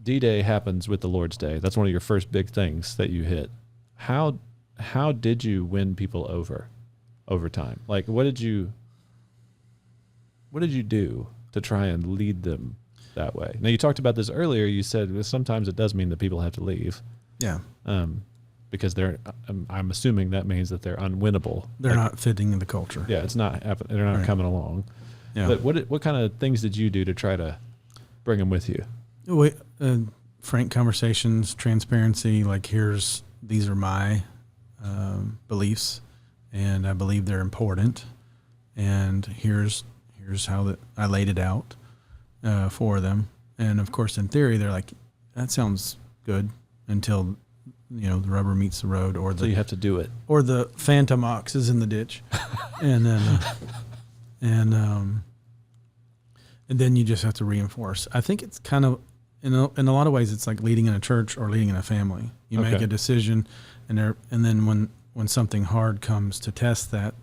D-Day happens with the Lord's Day. That's one of your first big things that you hit. How did you win people over time? Like, what did you do to try and lead them that way? Now, you talked about this earlier. You said sometimes it does mean that people have to leave. Yeah. Because I'm assuming that means that they're unwinnable. They're not fitting in the culture. Yeah, it's not happening. They're not coming along. Yeah. But what kind of things did you do to try to bring them with you? Frank conversations, transparency. Like, these are my beliefs, and I believe they're important. And here's how I laid it out for them. And of course, in theory, they're like, that sounds good, until the rubber meets the road, so you have to do it, or the phantom ox is in the ditch, and then and then you just have to reinforce. I think it's kind of in a lot of ways, it's like leading in a church or leading in a family. You make a decision, and then when something hard comes to test that,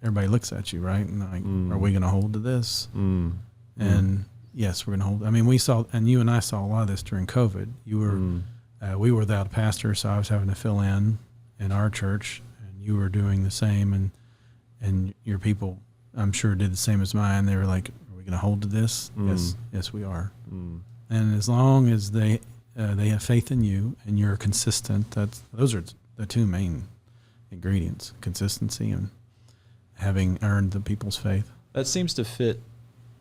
everybody looks at you, right? And like, are we going to hold to this? And yes, we're going to hold. I mean, we saw, and you and I saw a lot of this during COVID. We were without a pastor, so I was having to fill in our church, and you were doing the same, and your people, I'm sure, did the same as mine. They were like, are we going to hold to this? Yes, we are. And as long as they have faith in you and you're consistent, those are the two main ingredients: consistency and having earned the people's faith. That seems to fit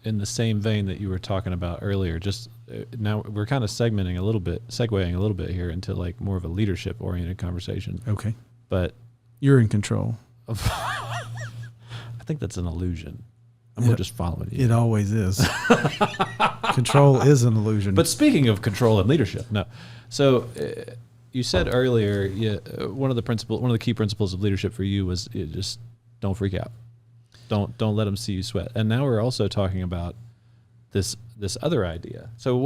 in the same vein that you were talking about earlier. Just now we're kind of segueing a little bit here into like more of a leadership oriented conversation. Okay. But you're in control. I think that's an illusion. I'm just following you. It always is. Control is an illusion. But speaking of control and leadership, no. So you said earlier, one of the key principles of leadership for you was just don't freak out. Don't let them see you sweat. And now we're also talking about this other idea. So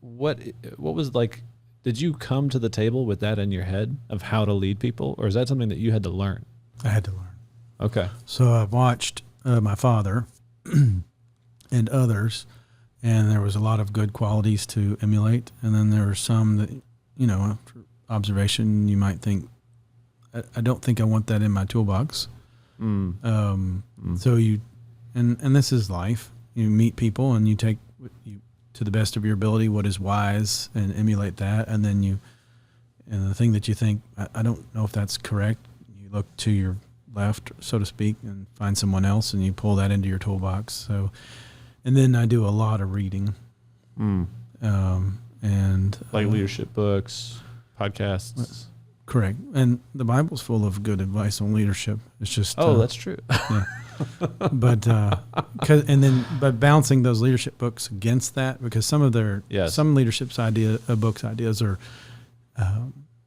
what was like? Did you come to the table with that in your head of how to lead people, or is that something that you had to learn? I had to learn. Okay. So I've watched my father and others, and there was a lot of good qualities to emulate. And then there were some that, after observation, you might think, I don't think I want that in my toolbox. So and this is life. You meet people and you take to the best of your ability what is wise and emulate that. And then and the thing that you think, I don't know if that's correct, you look to your left, so to speak, and find someone else and you pull that into your toolbox. So, and then I do a lot of reading. And like leadership books, podcasts. Correct. And the Bible's full of good advice on leadership. It's just that's true. Yeah. But but balancing those leadership books against that, because some of some leadership books ideas are,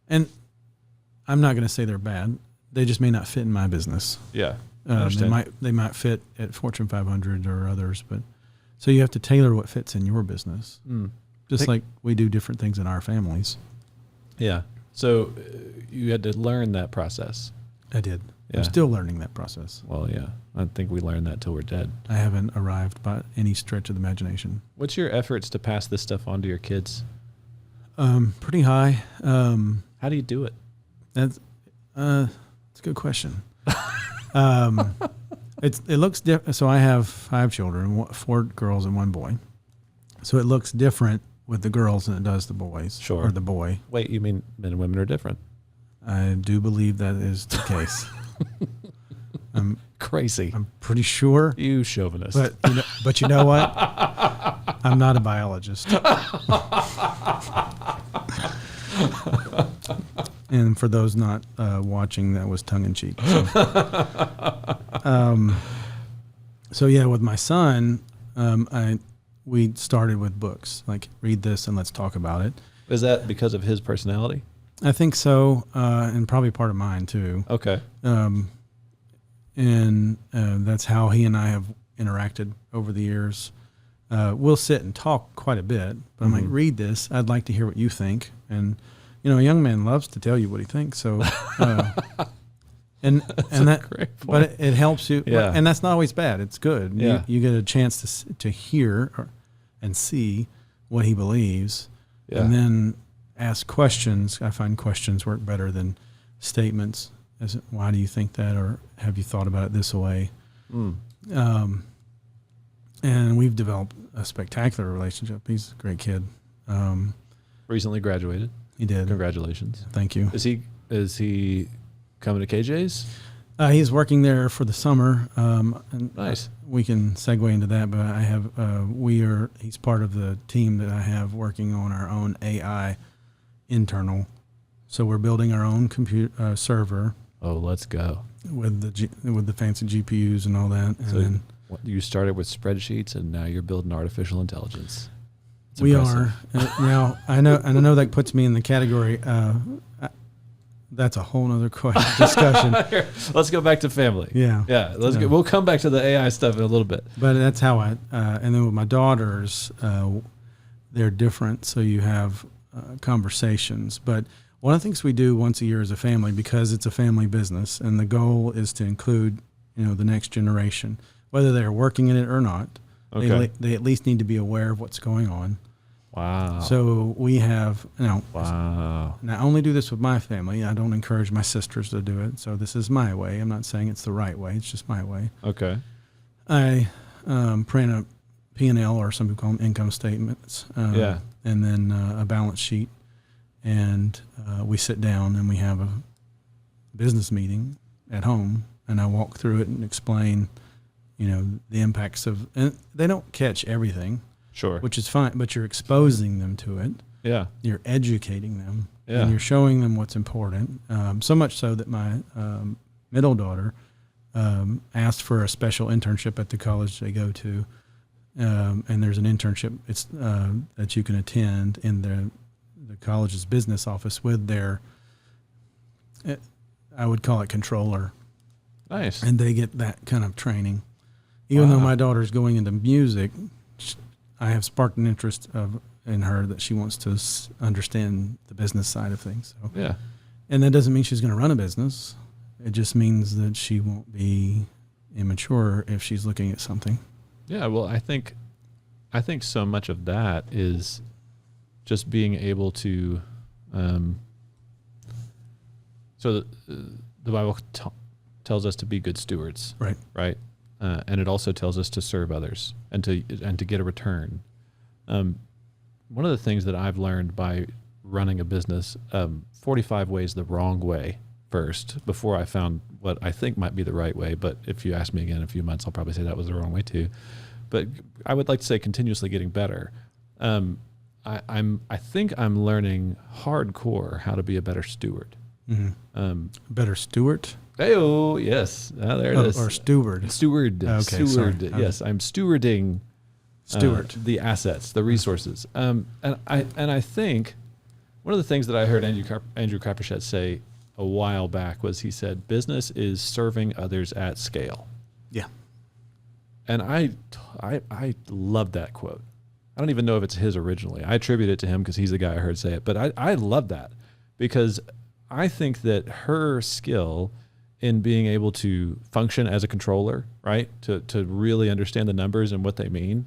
and I'm not going to say they're bad. They just may not fit in my business. Yeah. They might fit at Fortune 500 or others, but so you have to tailor what fits in your business. Just like we do different things in our families. Yeah. So you had to learn that process. I did. Yeah. I'm still learning that process. Well, yeah. I think we learn that till we're dead. I haven't arrived by any stretch of the imagination. What's your efforts to pass this stuff on to your kids? Pretty high. How do you do it? That's a good question. It looks different. So I have 5 children, 4 girls and 1 boy. So it looks different with the girls than it does the boys. Sure. Or the boy. Wait, you mean men and women are different? I do believe that is the case. I'm crazy. I'm pretty sure. You chauvinist. But you know what? I'm not a biologist. And for those not watching, that was tongue in cheek. So yeah, with my son, we started with books, like read this and let's talk about it. Is that because of his personality? I think so, and probably part of mine too. Okay. And that's how he and I have interacted over the years. We'll sit and talk quite a bit, but I'm like, read this. I'd like to hear what you think. And, a young man loves to tell you what he thinks. So, but it helps you. Yeah. And that's not always bad. It's good. Yeah. You get a chance to hear and see what he believes, and then ask questions. I find questions work better than statements. Why do you think that? Or have you thought about it this way? And we've developed a spectacular relationship. He's a great kid. Recently graduated. He did. Congratulations. Thank you. Is he coming to KJ's? He's working there for the summer. And nice. We can segue into that, but I have, he's part of the team that I have working on our own AI internal. So we're building our own computer server. Oh, let's go. With the fancy GPUs and all that. And so you started with spreadsheets and now you're building artificial intelligence. It's we impressive. are. Now, I know that puts me in the category, that's a whole nother discussion. Here, let's go back to family. Yeah. Yeah. We'll come back to the AI stuff in a little bit. But that's how and then with my daughters, they're different. So you have conversations. But one of the things we do once a year as a family, because it's a family business, and the goal is to include, the next generation, whether they're working in it or not. Okay. They at least need to be aware of what's going on. Wow. So we have, wow. And I only do this with my family. I don't encourage my sisters to do it. So this is my way. I'm not saying it's the right way. It's just my way. Okay. I print a P&L, or some people call them income statements. And then a balance sheet. And we sit down and we have a business meeting at home. And I walk through it and explain, the impacts of, and they don't catch everything. Sure. Which is fine, but you're exposing them to it. Yeah. You're educating them. Yeah. And you're showing them what's important. So much so that my middle daughter asked for a special internship at the college they go to. And there's an internship that you can attend in the college's business office with their, I would call it controller. Nice. And they get that kind of training. Even though my daughter's going into music, I have sparked an interest in her that she wants to understand the business side of things. So. Yeah. And that doesn't mean she's going to run a business. It just means that she won't be immature if she's looking at something. Yeah, well, I think so much of that is just being able to. So the Bible tells us to be good stewards, Right. right? And it also tells us to serve others and to get a return. One of the things that I've learned by running a business, 45 ways the wrong way first, before I found what I think might be the right way. But if you ask me again in a few months, I'll probably say that was the wrong way too. But I would like to say continuously getting better. I think I'm learning hardcore how to be a better steward. Mm-hmm. Better steward? Oh, yes. There it is. Or steward. Steward. Okay, steward. sorry. Yes, I'm stewarding the assets, the resources. And I think one of the things that I heard Andrew Carpachet say a while back was he said, business is serving others at scale. Yeah. And I love that quote. I don't even know if it's his originally. I attribute it to him because he's the guy I heard say it. But I love that because I think that her skill in being able to function as a controller, right, to really understand the numbers and what they mean,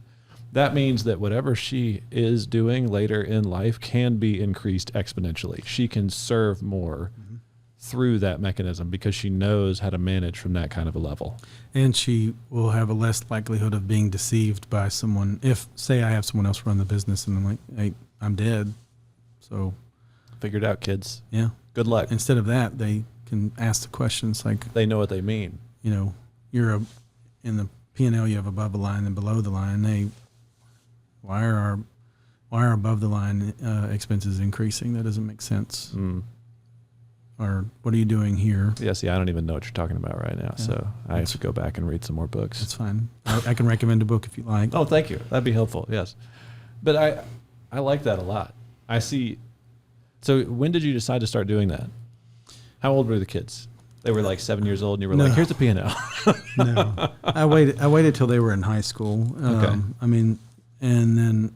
that means that whatever she is doing later in life can be increased exponentially. She can serve more through that mechanism because she knows how to manage from that kind of a level. And she will have a less likelihood of being deceived by someone. If, say, I have someone else run the business and I'm like, hey, I'm dead. So figure it out, kids. Yeah. Good luck. Instead of that, they can ask the questions like, they know what they mean. You know, in the P&L you have above the line and below the line. Why are above the line expenses increasing? That doesn't make sense. Or what are you doing here? Yeah, see, I don't even know what you're talking about right now, so I have to go back and read some more books. That's fine. I can recommend a book if you like. Oh, thank you. That'd be helpful, yes. But I like that a lot. I see. So when did you decide to start doing that? How old were the kids? They were like 7 years old, and you were like, here's a P&L. No. I waited till they were in high school. Okay. I mean, and then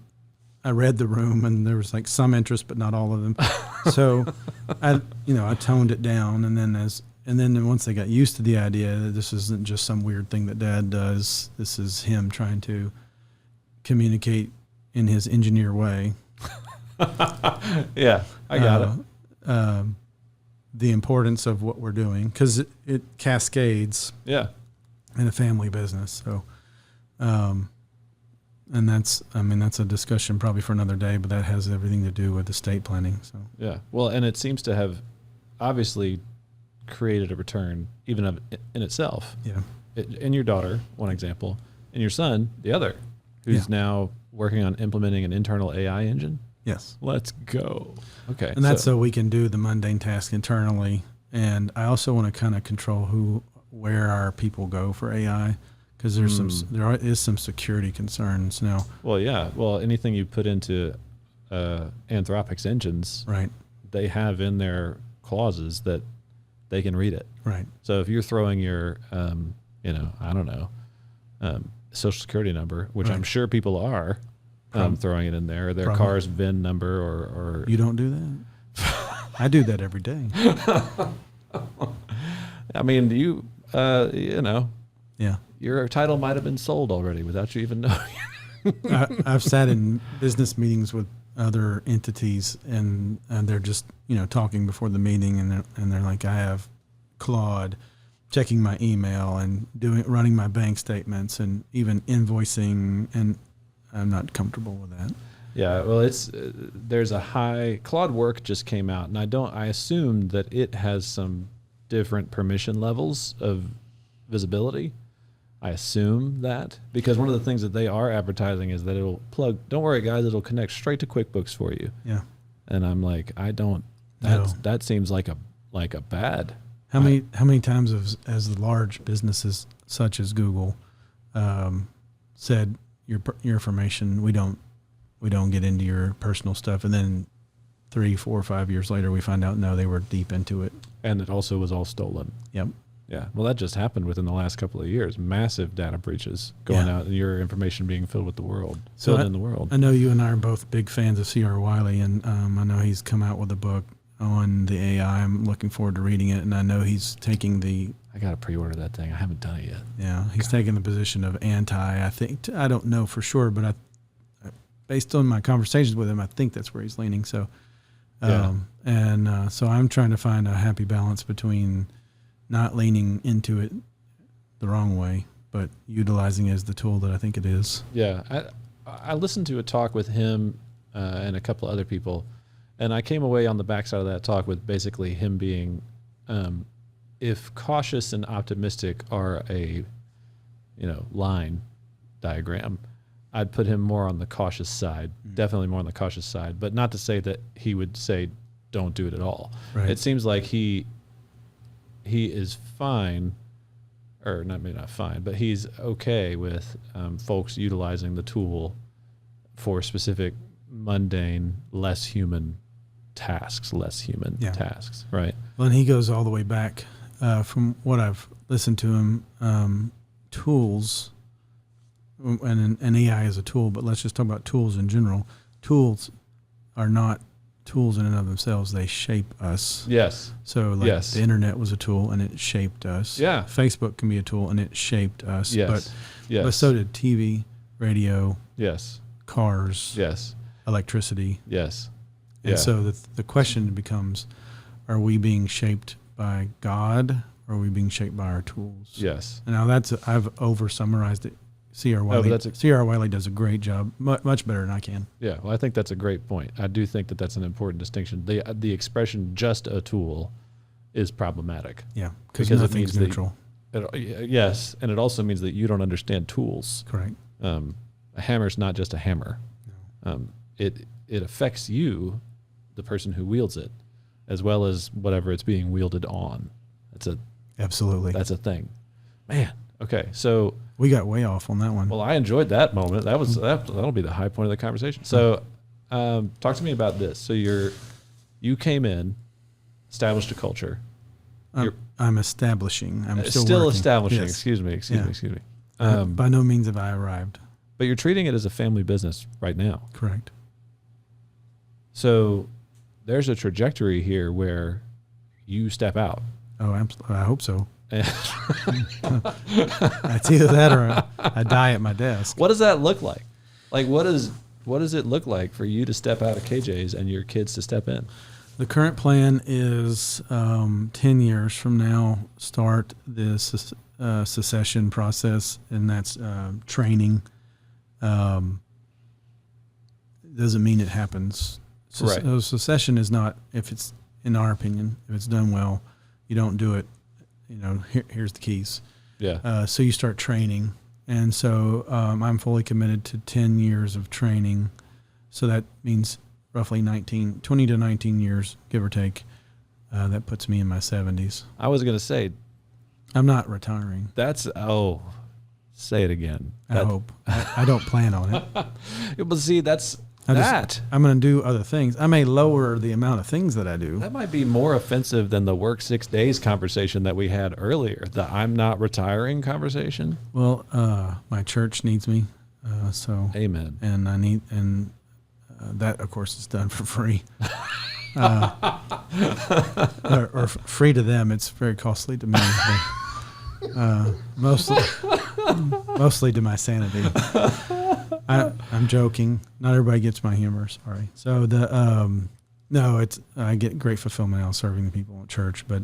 I read the room, and there was like some interest, but not all of them. So I toned it down, and then once they got used to the idea that this isn't just some weird thing that Dad does, this is him trying to communicate in his engineer way. Yeah, I got it. The importance of what we're doing, because it cascades. Yeah. In a family business, so. And that's a discussion probably for another day, but that has everything to do with estate planning. So yeah, well, and it seems to have obviously created a return even in itself. Yeah. In your daughter, one example, and your son, the other, who's now working on implementing an internal AI engine. Yes. Let's go. Okay. And that's so we can do the mundane task internally, and I also want to kind of control where our people go for AI. Because there is some security concerns now. Well, yeah. Well, anything you put into Anthropic's engines, right? They have in their clauses that they can read it, right? So if you're throwing your, social security number, which I'm sure people are, throwing it in there, their car's VIN number, or you don't do that. I do that every day. I mean, yeah. Your title might have been sold already without you even knowing. I've sat in business meetings with other entities, and they're just talking before the meeting, and they're like, I have Claude checking my email and running my bank statements and even invoicing, and I'm not comfortable with that. Yeah, well, there's a high Claude Work just came out, and I assume that it has some different permission levels of visibility. I assume that because one of the things that they are advertising is that it'll plug. Don't worry, guys, it'll connect straight to QuickBooks for you. Yeah. And I'm like, I don't. That seems like a bad. How many times as the large businesses such as Google said your information, we don't get into your personal stuff, and then 3, 4, 5 years later we find out no, they were deep into it, and it also was all stolen. Yep. Yeah, well, that just happened within the last couple of years. Massive data breaches going out, and your information being filled with the world, filled in the world. I know you and I are both big fans of C.R. Wiley, and I know he's come out with a book on the AI. I'm looking forward to reading it, and I know he's taking the I got to pre-order that thing. I haven't done it yet. he's taking the position of anti. I think I don't know for sure, but based on my conversations with him, I think that's where he's leaning. So, so I'm trying to find a happy balance between not leaning into it the wrong way, but utilizing it as the tool that I think it is. Yeah, I listened to a talk with him and a couple other people, and I came away on the backside of that talk with basically him being, if cautious and optimistic are a, line diagram, I'd put him more on the cautious side, definitely more on the cautious side, but not to say that he would say don't do it at all. Right. It seems like he is fine, or maybe not fine, but he's okay with folks utilizing the tool for specific mundane, less human tasks, right? Well, and he goes all the way back from what I've listened to him, tools, and an AI is a tool, but let's just talk about tools in general. Tools are not tools in and of themselves. They shape us. Yes. So the internet was a tool and it shaped us. Yeah. Facebook can be a tool and it shaped us. Yes. But so did TV, radio, yes, cars, yes, electricity. yes. And so the question becomes, are we being shaped by God or are we being shaped by our tools? Yes. And now I've over summarized it. C.R. Wiley does a great job, much better than I can. Yeah, well, I think that's a great point. I do think that that's an important distinction. The expression "just a tool" is problematic. Yeah, because nothing's neutral. Yes, and it also means that you don't understand tools. Correct. A hammer's not just a hammer. No. It affects you, the person who wields it, as well as whatever it's being wielded on. Absolutely. That's a thing. Man. Okay, so we got way off on that one. Well, I enjoyed that moment. That'll be the high point of the conversation. So, talk to me about this. So you came in, established a culture. I'm establishing. I'm still working. Establishing. Yes. Excuse me. By no means have I arrived. But you're treating it as a family business right now. Correct. So there's a trajectory here where you step out. Oh, I hope so. It's either that or I die at my desk. What does that look like? Like, what does it look like for you to step out of KJ's and your kids to step in? The current plan is 10 years from now, start this secession process, and that's training. Doesn't mean it happens. Right. Secession is not, if it's, in our opinion, if it's done well, you don't do it. Here's the keys. Yeah. So you start training. And so I'm fully committed to 10 years of training. So that means roughly 20 to 19 years, give or take. That puts me in my 70s. I was going to say. I'm not retiring. Say it again. I hope. I don't plan on it. But see, I'm going to do other things. I may lower the amount of things that I do. That might be more offensive than the work 6 days conversation that we had earlier. The I'm not retiring conversation. Well, my church needs me. So amen. And that of course is done for free. Or free to them. It's very costly to me. Mostly to my sanity. I'm joking. Not everybody gets my humor. Sorry. So I get great fulfillment out of serving the people in church, but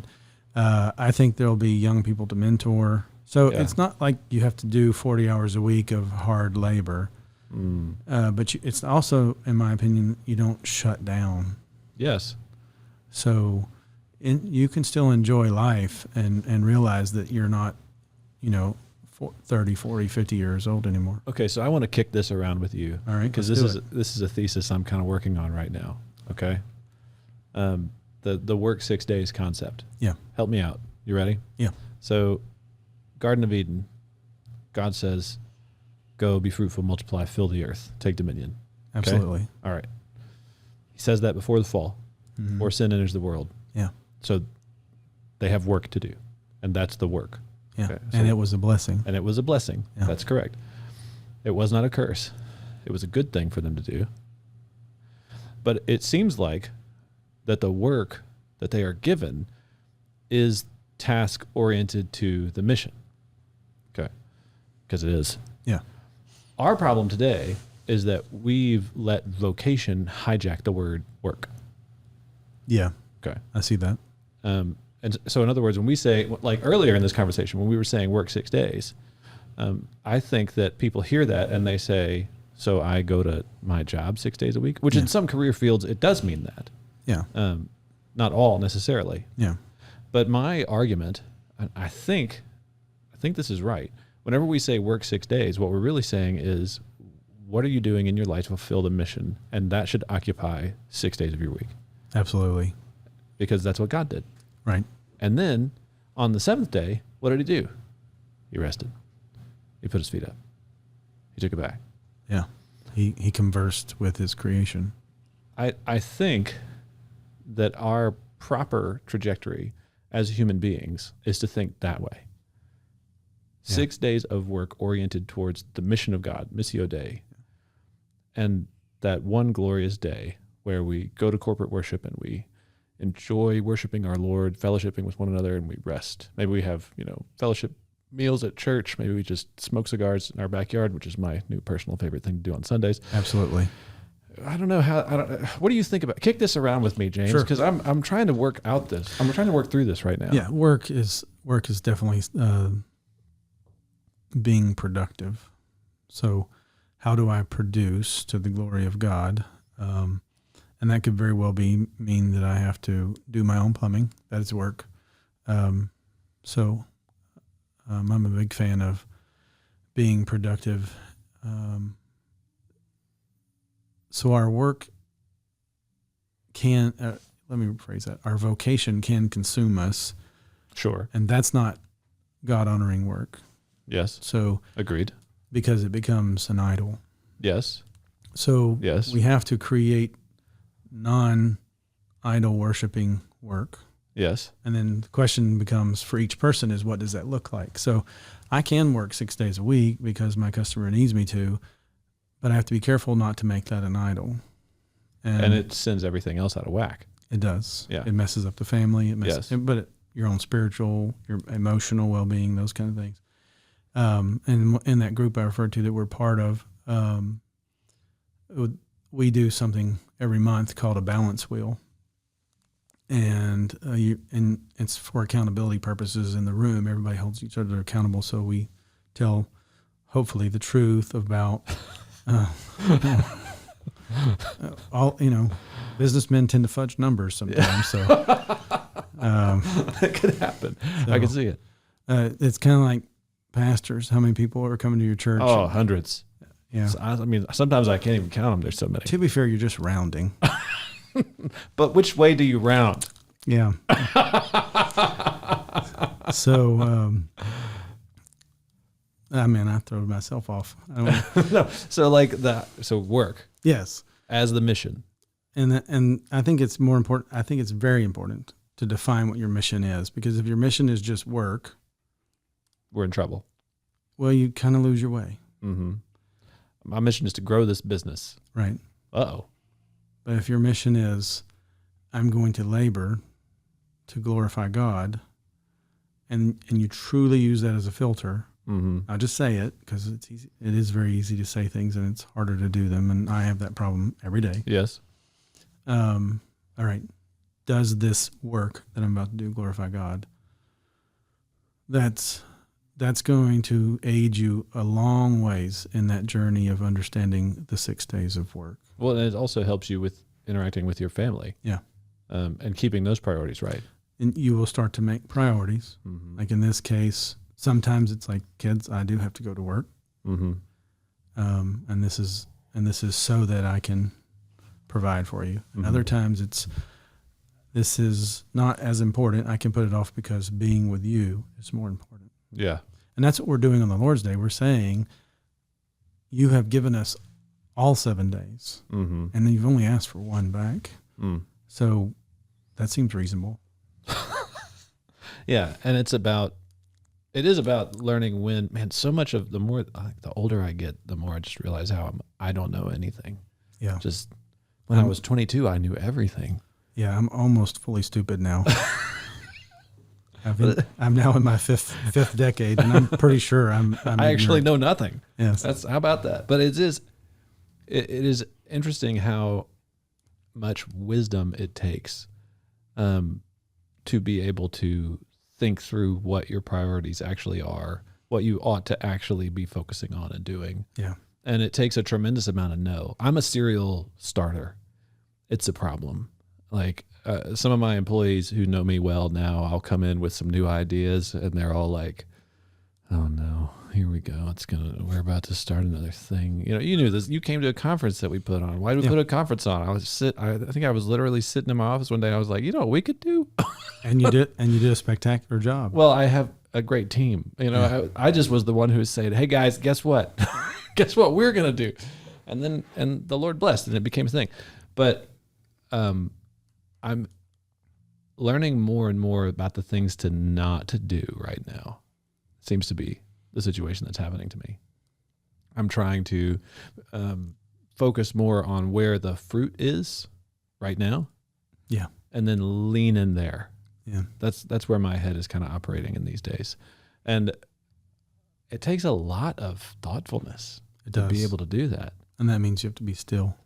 I think there'll be young people to mentor. So it's not like you have to do 40 hours a week of hard labor, but it's also, in my opinion, you don't shut down. Yes. So you can still enjoy life and realize that you're not, 30, 40, 50 years old anymore. Okay, so I want to kick this around with you. All right, because this is a thesis I'm kind of working on right now. Okay, the work 6 days concept. Yeah, help me out. You ready? Yeah. So, Garden of Eden, God says, "Go, be fruitful, multiply, fill the earth, take dominion." Okay? Absolutely. All right. He says that before the fall, before sin enters the world. Yeah. So they have work to do, and that's the work. Yeah, okay, so, and it was a blessing. And it was a blessing. Yeah. That's correct. It was not a curse. It was a good thing for them to do. But it seems like that the work that they are given is task oriented to the mission. Okay. Because it is. Yeah. Our problem today is that we've let vocation hijack the word work. Yeah. Okay. I see that. And so in other words, when we say, like earlier in this conversation, when we were saying work 6 days, I think that people hear that and they say, so I go to my job 6 days a week, which in some career fields, it does mean that. Yeah. Not all necessarily. Yeah. But my argument, and I think this is right. Whenever we say work 6 days, what we're really saying is, what are you doing in your life to fulfill the mission? And that should occupy 6 days of your week. Absolutely. Because that's what God did. Right. And then on the seventh day, what did he do? He rested. He put his feet up. He took it back. Yeah. He conversed with his creation. I think that our proper trajectory as human beings is to think that way. Yeah. 6 days of work oriented towards the mission of God, Missio Dei, and that one glorious day where we go to corporate worship and we enjoy worshiping our Lord, fellowshipping with one another, and we rest. Maybe we have, fellowship meals at church. Maybe we just smoke cigars in our backyard, which is my new personal favorite thing to do on Sundays. Absolutely. I don't know what do you think about, kick this around with me, James, Sure. because I'm trying to work out this. I'm trying to work through this right now. Yeah. Work is definitely being productive. So how do I produce to the glory of God? And that could very well mean that I have to do my own plumbing. That is work. So I'm a big fan of being productive. So our work can, let me rephrase that. Our vocation can consume us. Sure. And that's not God-honoring work. Yes. So Agreed. because it becomes an idol. Yes. So Yes. we have to create non-idol worshiping work. Yes. And then the question becomes for each person is, what does that look like? So I can work 6 days a week because my customer needs me to, but I have to be careful not to make that an idol. And it sends everything else out of whack. It does. Yeah. It messes up the family. It messes, Yes. Your own spiritual, your emotional well-being, those kind of things. And in that group I referred to that we're part of, we do something every month called a balance wheel. And it's for accountability purposes in the room. Everybody holds each other accountable. So we tell, hopefully, the truth about all. Businessmen tend to fudge numbers sometimes. So That could happen. So, I can see it. it's kind of like pastors. How many people are coming to your church? Oh, hundreds. Yeah. So sometimes I can't even count them. There's so many. To be fair, you're just rounding. But which way do you round? Yeah. So, I throw myself off. No. So work Yes. as the mission. And I think it's more important. I think it's very important to define what your mission is, because if your mission is just work, We're in trouble. well, you kind of lose your way. Mm-hmm. My mission is to grow this business. Right. Uh-oh. But if your mission is, I'm going to labor to glorify God, and you truly use that as a filter, Mm-hmm. I'll just say it because it's easy. It is very easy to say things and it's harder to do them. And I have that problem every day. Yes. All right. Does this work that I'm about to do glorify God? That's going to aid you a long ways in that journey of understanding the 6 days of work. Well, and it also helps you with interacting with your family. Yeah. And keeping those priorities right. And you will start to make priorities. Mm-hmm. Like in this case, sometimes it's like, kids, I do have to go to work. Mm-hmm. And this is so that I can provide for you. And Mhm. other times this is not as important. I can put it off because being with you is more important. Yeah. And that's what we're doing on the Lord's Day. We're saying, you have given us all 7 days, Mm-hmm. and then you've only asked for one back. Mm. So that seems reasonable. Yeah. And it is about learning when, man, so much of the older I get, the more I just realize how I don't know anything. Yeah. Just when I was 22, I knew everything. Yeah, I'm almost fully stupid now. I'm now in my fifth decade, and I'm pretty sure I'm I actually ignorant. know nothing. Yes. How about that? But it is interesting how much wisdom it takes to be able to think through what your priorities actually are, what you ought to actually be focusing on and doing. Yeah. And it takes a tremendous amount of no. I'm a serial starter. It's a problem. Like some of my employees who know me well now, I'll come in with some new ideas and they're all like, oh no, here we go. We're about to start another thing. You knew this. You came to a conference that we put on. Why did we put a conference on? I think I was literally sitting in my office one day. And I was like, you know what we could do? And you did a spectacular job. Well, I have a great team. I just was the one who was saying, hey guys, guess what? Guess what we're going to do? And the Lord blessed and it became a thing. But, I'm learning more and more about the things to not to do right now. Seems to be the situation that's happening to me. I'm trying to focus more on where the fruit is right now. Yeah. And then lean in there. Yeah. That's where my head is kind of operating in these days. And it takes a lot of thoughtfulness to be able to do that. And that means you have to be still.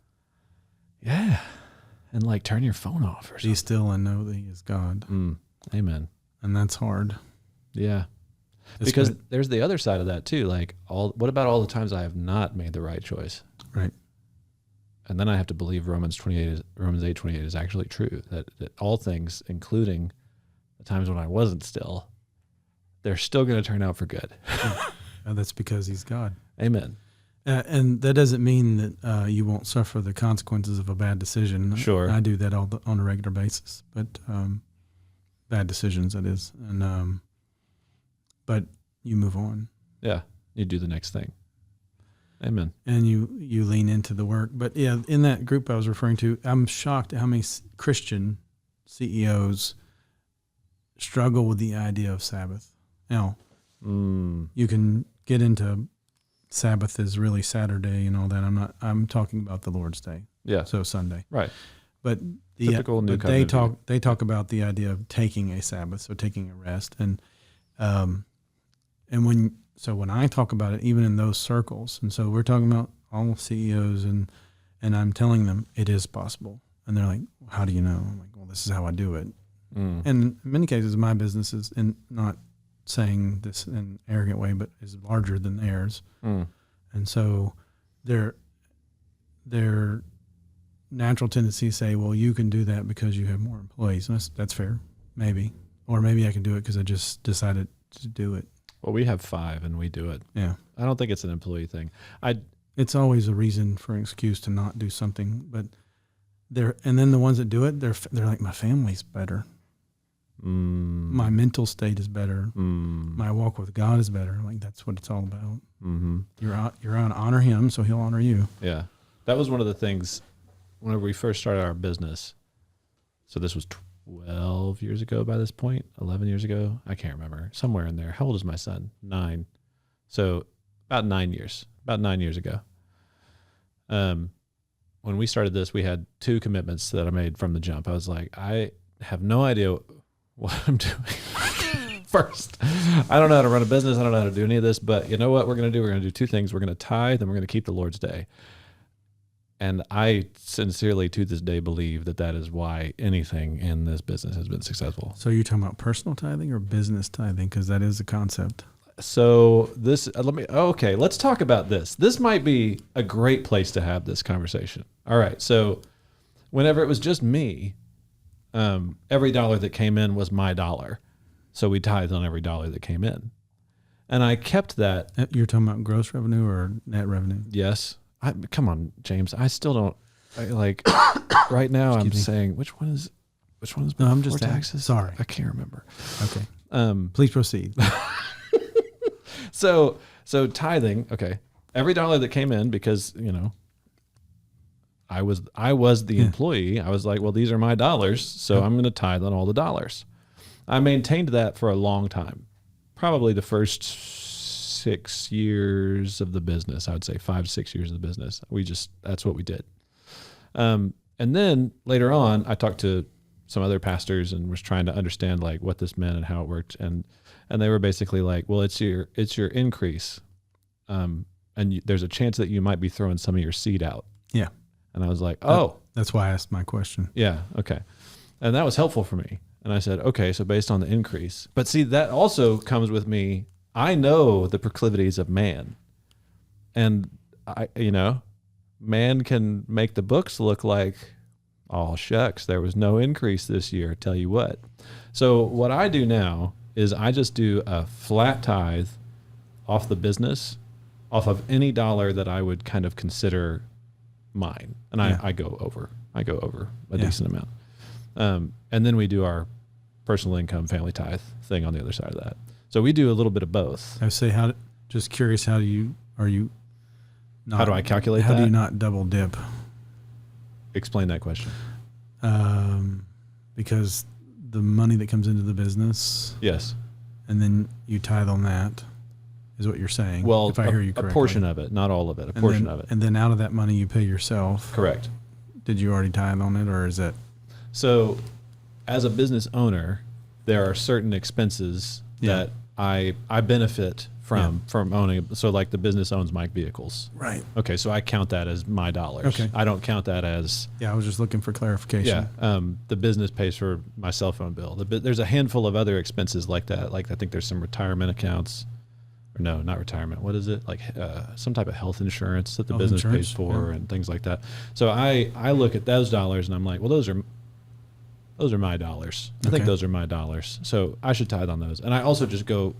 Yeah. And like turn your phone off or something. Be still and know that he is God. Amen. And that's hard. Yeah. Because there's the other side of that too. Like what about all the times I have not made the right choice? Right. And then I have to believe Romans 8:28 is actually true. That all things, including the times when I wasn't still, they're still going to turn out for good. And that's because he's God. Amen. And that doesn't mean that you won't suffer the consequences of a bad decision. Sure. I do that on a regular basis, but bad decisions, that is. And but you move on. Yeah. You do the next thing. Amen. And you lean into the work. But yeah, in that group I was referring to, I'm shocked at how many Christian CEOs struggle with the idea of Sabbath. Now, you can get into Sabbath is really Saturday and all that. I'm talking about the Lord's Day. Yeah. So Sunday. Right. But Typical New they Covenant. they talk about the idea of taking a Sabbath, so taking a rest. And when I talk about it, even in those circles, and so we're talking about all CEOs and I'm telling them it is possible. And they're like, how do you know? I'm like, well, this is how I do it. And in many cases, my business is, and not saying this in an arrogant way, but is larger than theirs. And so their natural tendency say, well, you can do that because you have more employees. And that's fair, maybe. Or maybe I can do it because I just decided to do it. Well, we have 5 and we do it. Yeah. I don't think it's an employee thing. It's always a reason for an excuse to not do something, but and then the ones that do it, they're like, my family's better. My mental state is better. My walk with God is better. Like, that's what it's all about. You're out to honor him, so he'll honor you. Yeah. That was one of the things whenever we first started our business. So this was 12 years ago by this point, 11 years ago. I can't remember. Somewhere in there. How old is my son? 9. So about 9 years ago. When we started this, we had 2 commitments that I made from the jump. I was like, I have no idea what I'm doing. First, I don't know how to run a business. I don't know how to do any of this, but you know what we're going to do? We're going to do 2 things. We're going to tithe and we're going to keep the Lord's Day. And I sincerely, to this day, believe that is why anything in this business has been successful. So you're talking about personal tithing or business tithing? Because that is a concept. So this, let's talk about this. This might be a great place to have this conversation. All right. So whenever it was just me, every dollar that came in was my dollar. So we tithed on every dollar that came in. And I kept that. You're talking about gross revenue or net revenue? Yes. Come on, James. I still don't right now. I'm saying which one is no, I'm just taxes. Sorry, I can't remember. Okay. Please proceed. So tithing. Okay, every dollar that came in, because I was the employee. I was like, well, these are my dollars, so I'm going to tithe on all the dollars. I maintained that for a long time, probably the first 6 years of the business. I would say 5 to 6 years of the business. That's what we did. And then later on, I talked to some other pastors and was trying to understand like what this meant and how it worked. And they were basically like, well, it's your increase. And there's a chance that you might be throwing some of your seed out. Yeah. And I was like, oh, that's why I asked my question. yeah. Okay. And that was helpful for me. And I said, okay, so based on the increase, but see, that also comes with me. I know the proclivities of man, and man can make the books look like, oh shucks, there was no increase this year. Tell you what. So what I do now is I just do a flat tithe off the business, off of any dollar that I would kind of consider mine. And I go over a decent amount. And then we do our personal income family tithe thing on the other side of that. So we do a little bit of both. I say, just curious, how do I calculate that? How do you not double dip? Explain that question. Because the money that comes into the business. Yes. And then you tithe on that, is what you're saying. Well, if I hear you correctly. A portion of it, not all of it, a portion of it. And then out of that money you pay yourself. Correct. Did you already tithe on it, or is that? So as a business owner, there are certain expenses that I benefit from owning. So like the business owns my vehicles. Right. Okay. So I count that as my dollars. Okay. I don't count that as. Yeah. I was just looking for clarification. Yeah. The business pays for my cell phone bill. There's a handful of other expenses like that. Like I think there's some retirement accounts, or no, not retirement. What is it? Like some type of health insurance that the business pays for and things like that. So I look at those dollars and I'm like, well, those are my dollars. I think those are my dollars. So I should tithe on those. And I also just go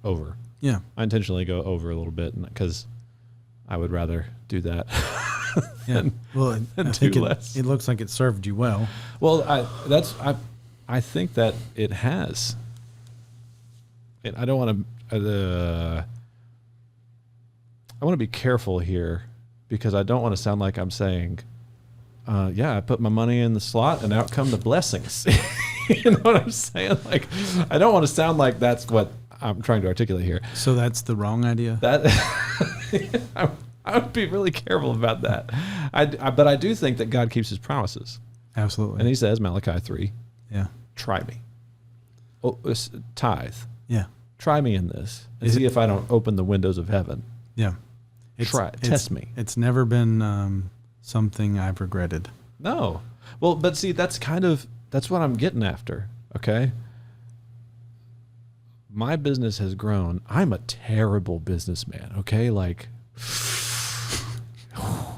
over. Yeah. I intentionally go over a little bit because I would rather do that. Yeah. Well, I think it looks like it served you well. Well, I think that it has. I don't want to. I want to be careful here because I don't want to sound like I'm saying, I put my money in the slot and out come the blessings. You know what I'm saying? Like, I don't want to sound like that's what I'm trying to articulate here. So that's the wrong idea? I would be really careful about that. But I do think that God keeps his promises. Absolutely. And he says, Malachi 3, try me. Tithe. Yeah. Try me in this and see if I don't open the windows of heaven. Yeah. Test me. It's never been something I've regretted. No. Well, but see, that's what I'm getting after. Okay. My business has grown. I'm a terrible businessman. Okay. Like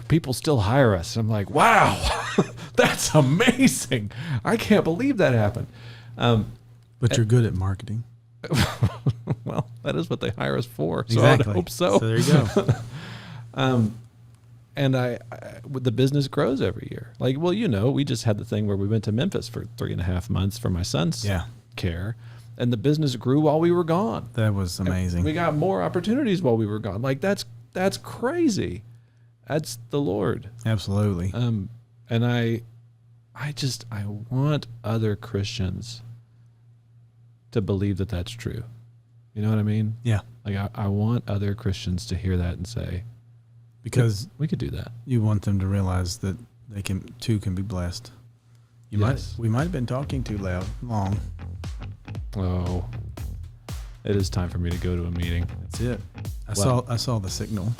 people still hire us. I'm like, wow, that's amazing. I can't believe that happened. But you're good at marketing. Well, that is what they hire us for. So Exactly. I hope so. So there you go. And the business grows every year. Like, well, we just had the thing where we went to Memphis for 3.5 months for my son's care, and the business grew while we were gone. That was amazing. And we got more opportunities while we were gone. Like that's crazy. That's the Lord. Absolutely. And I want other Christians to believe that that's true. You know what I mean? Yeah. Like I want other Christians to hear that and say, because we could do that. You want them to realize that they can be blessed. We might have been talking too long. Oh, it is time for me to go to a meeting. That's it. I saw the signal.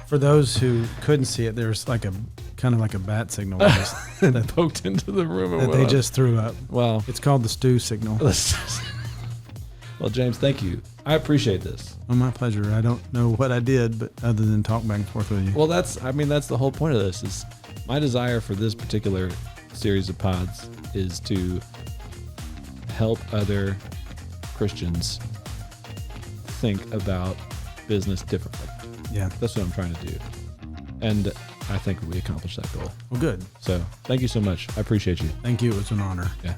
For those who couldn't see it, there's like a kind of like a bat signal that poked into the room that they just threw up. Well, it's called the stew signal. Well, James, thank you. I appreciate this. Well, my pleasure. I don't know what I did, but other than talk back and forth with you. Well, that's the whole point of this. Is my desire for this particular series of pods is to help other Christians think about business differently. Yeah. That's what I'm trying to do. And I think we accomplished that goal. Well, good. So thank you so much. I appreciate you. Thank you. It was an honor. Yeah.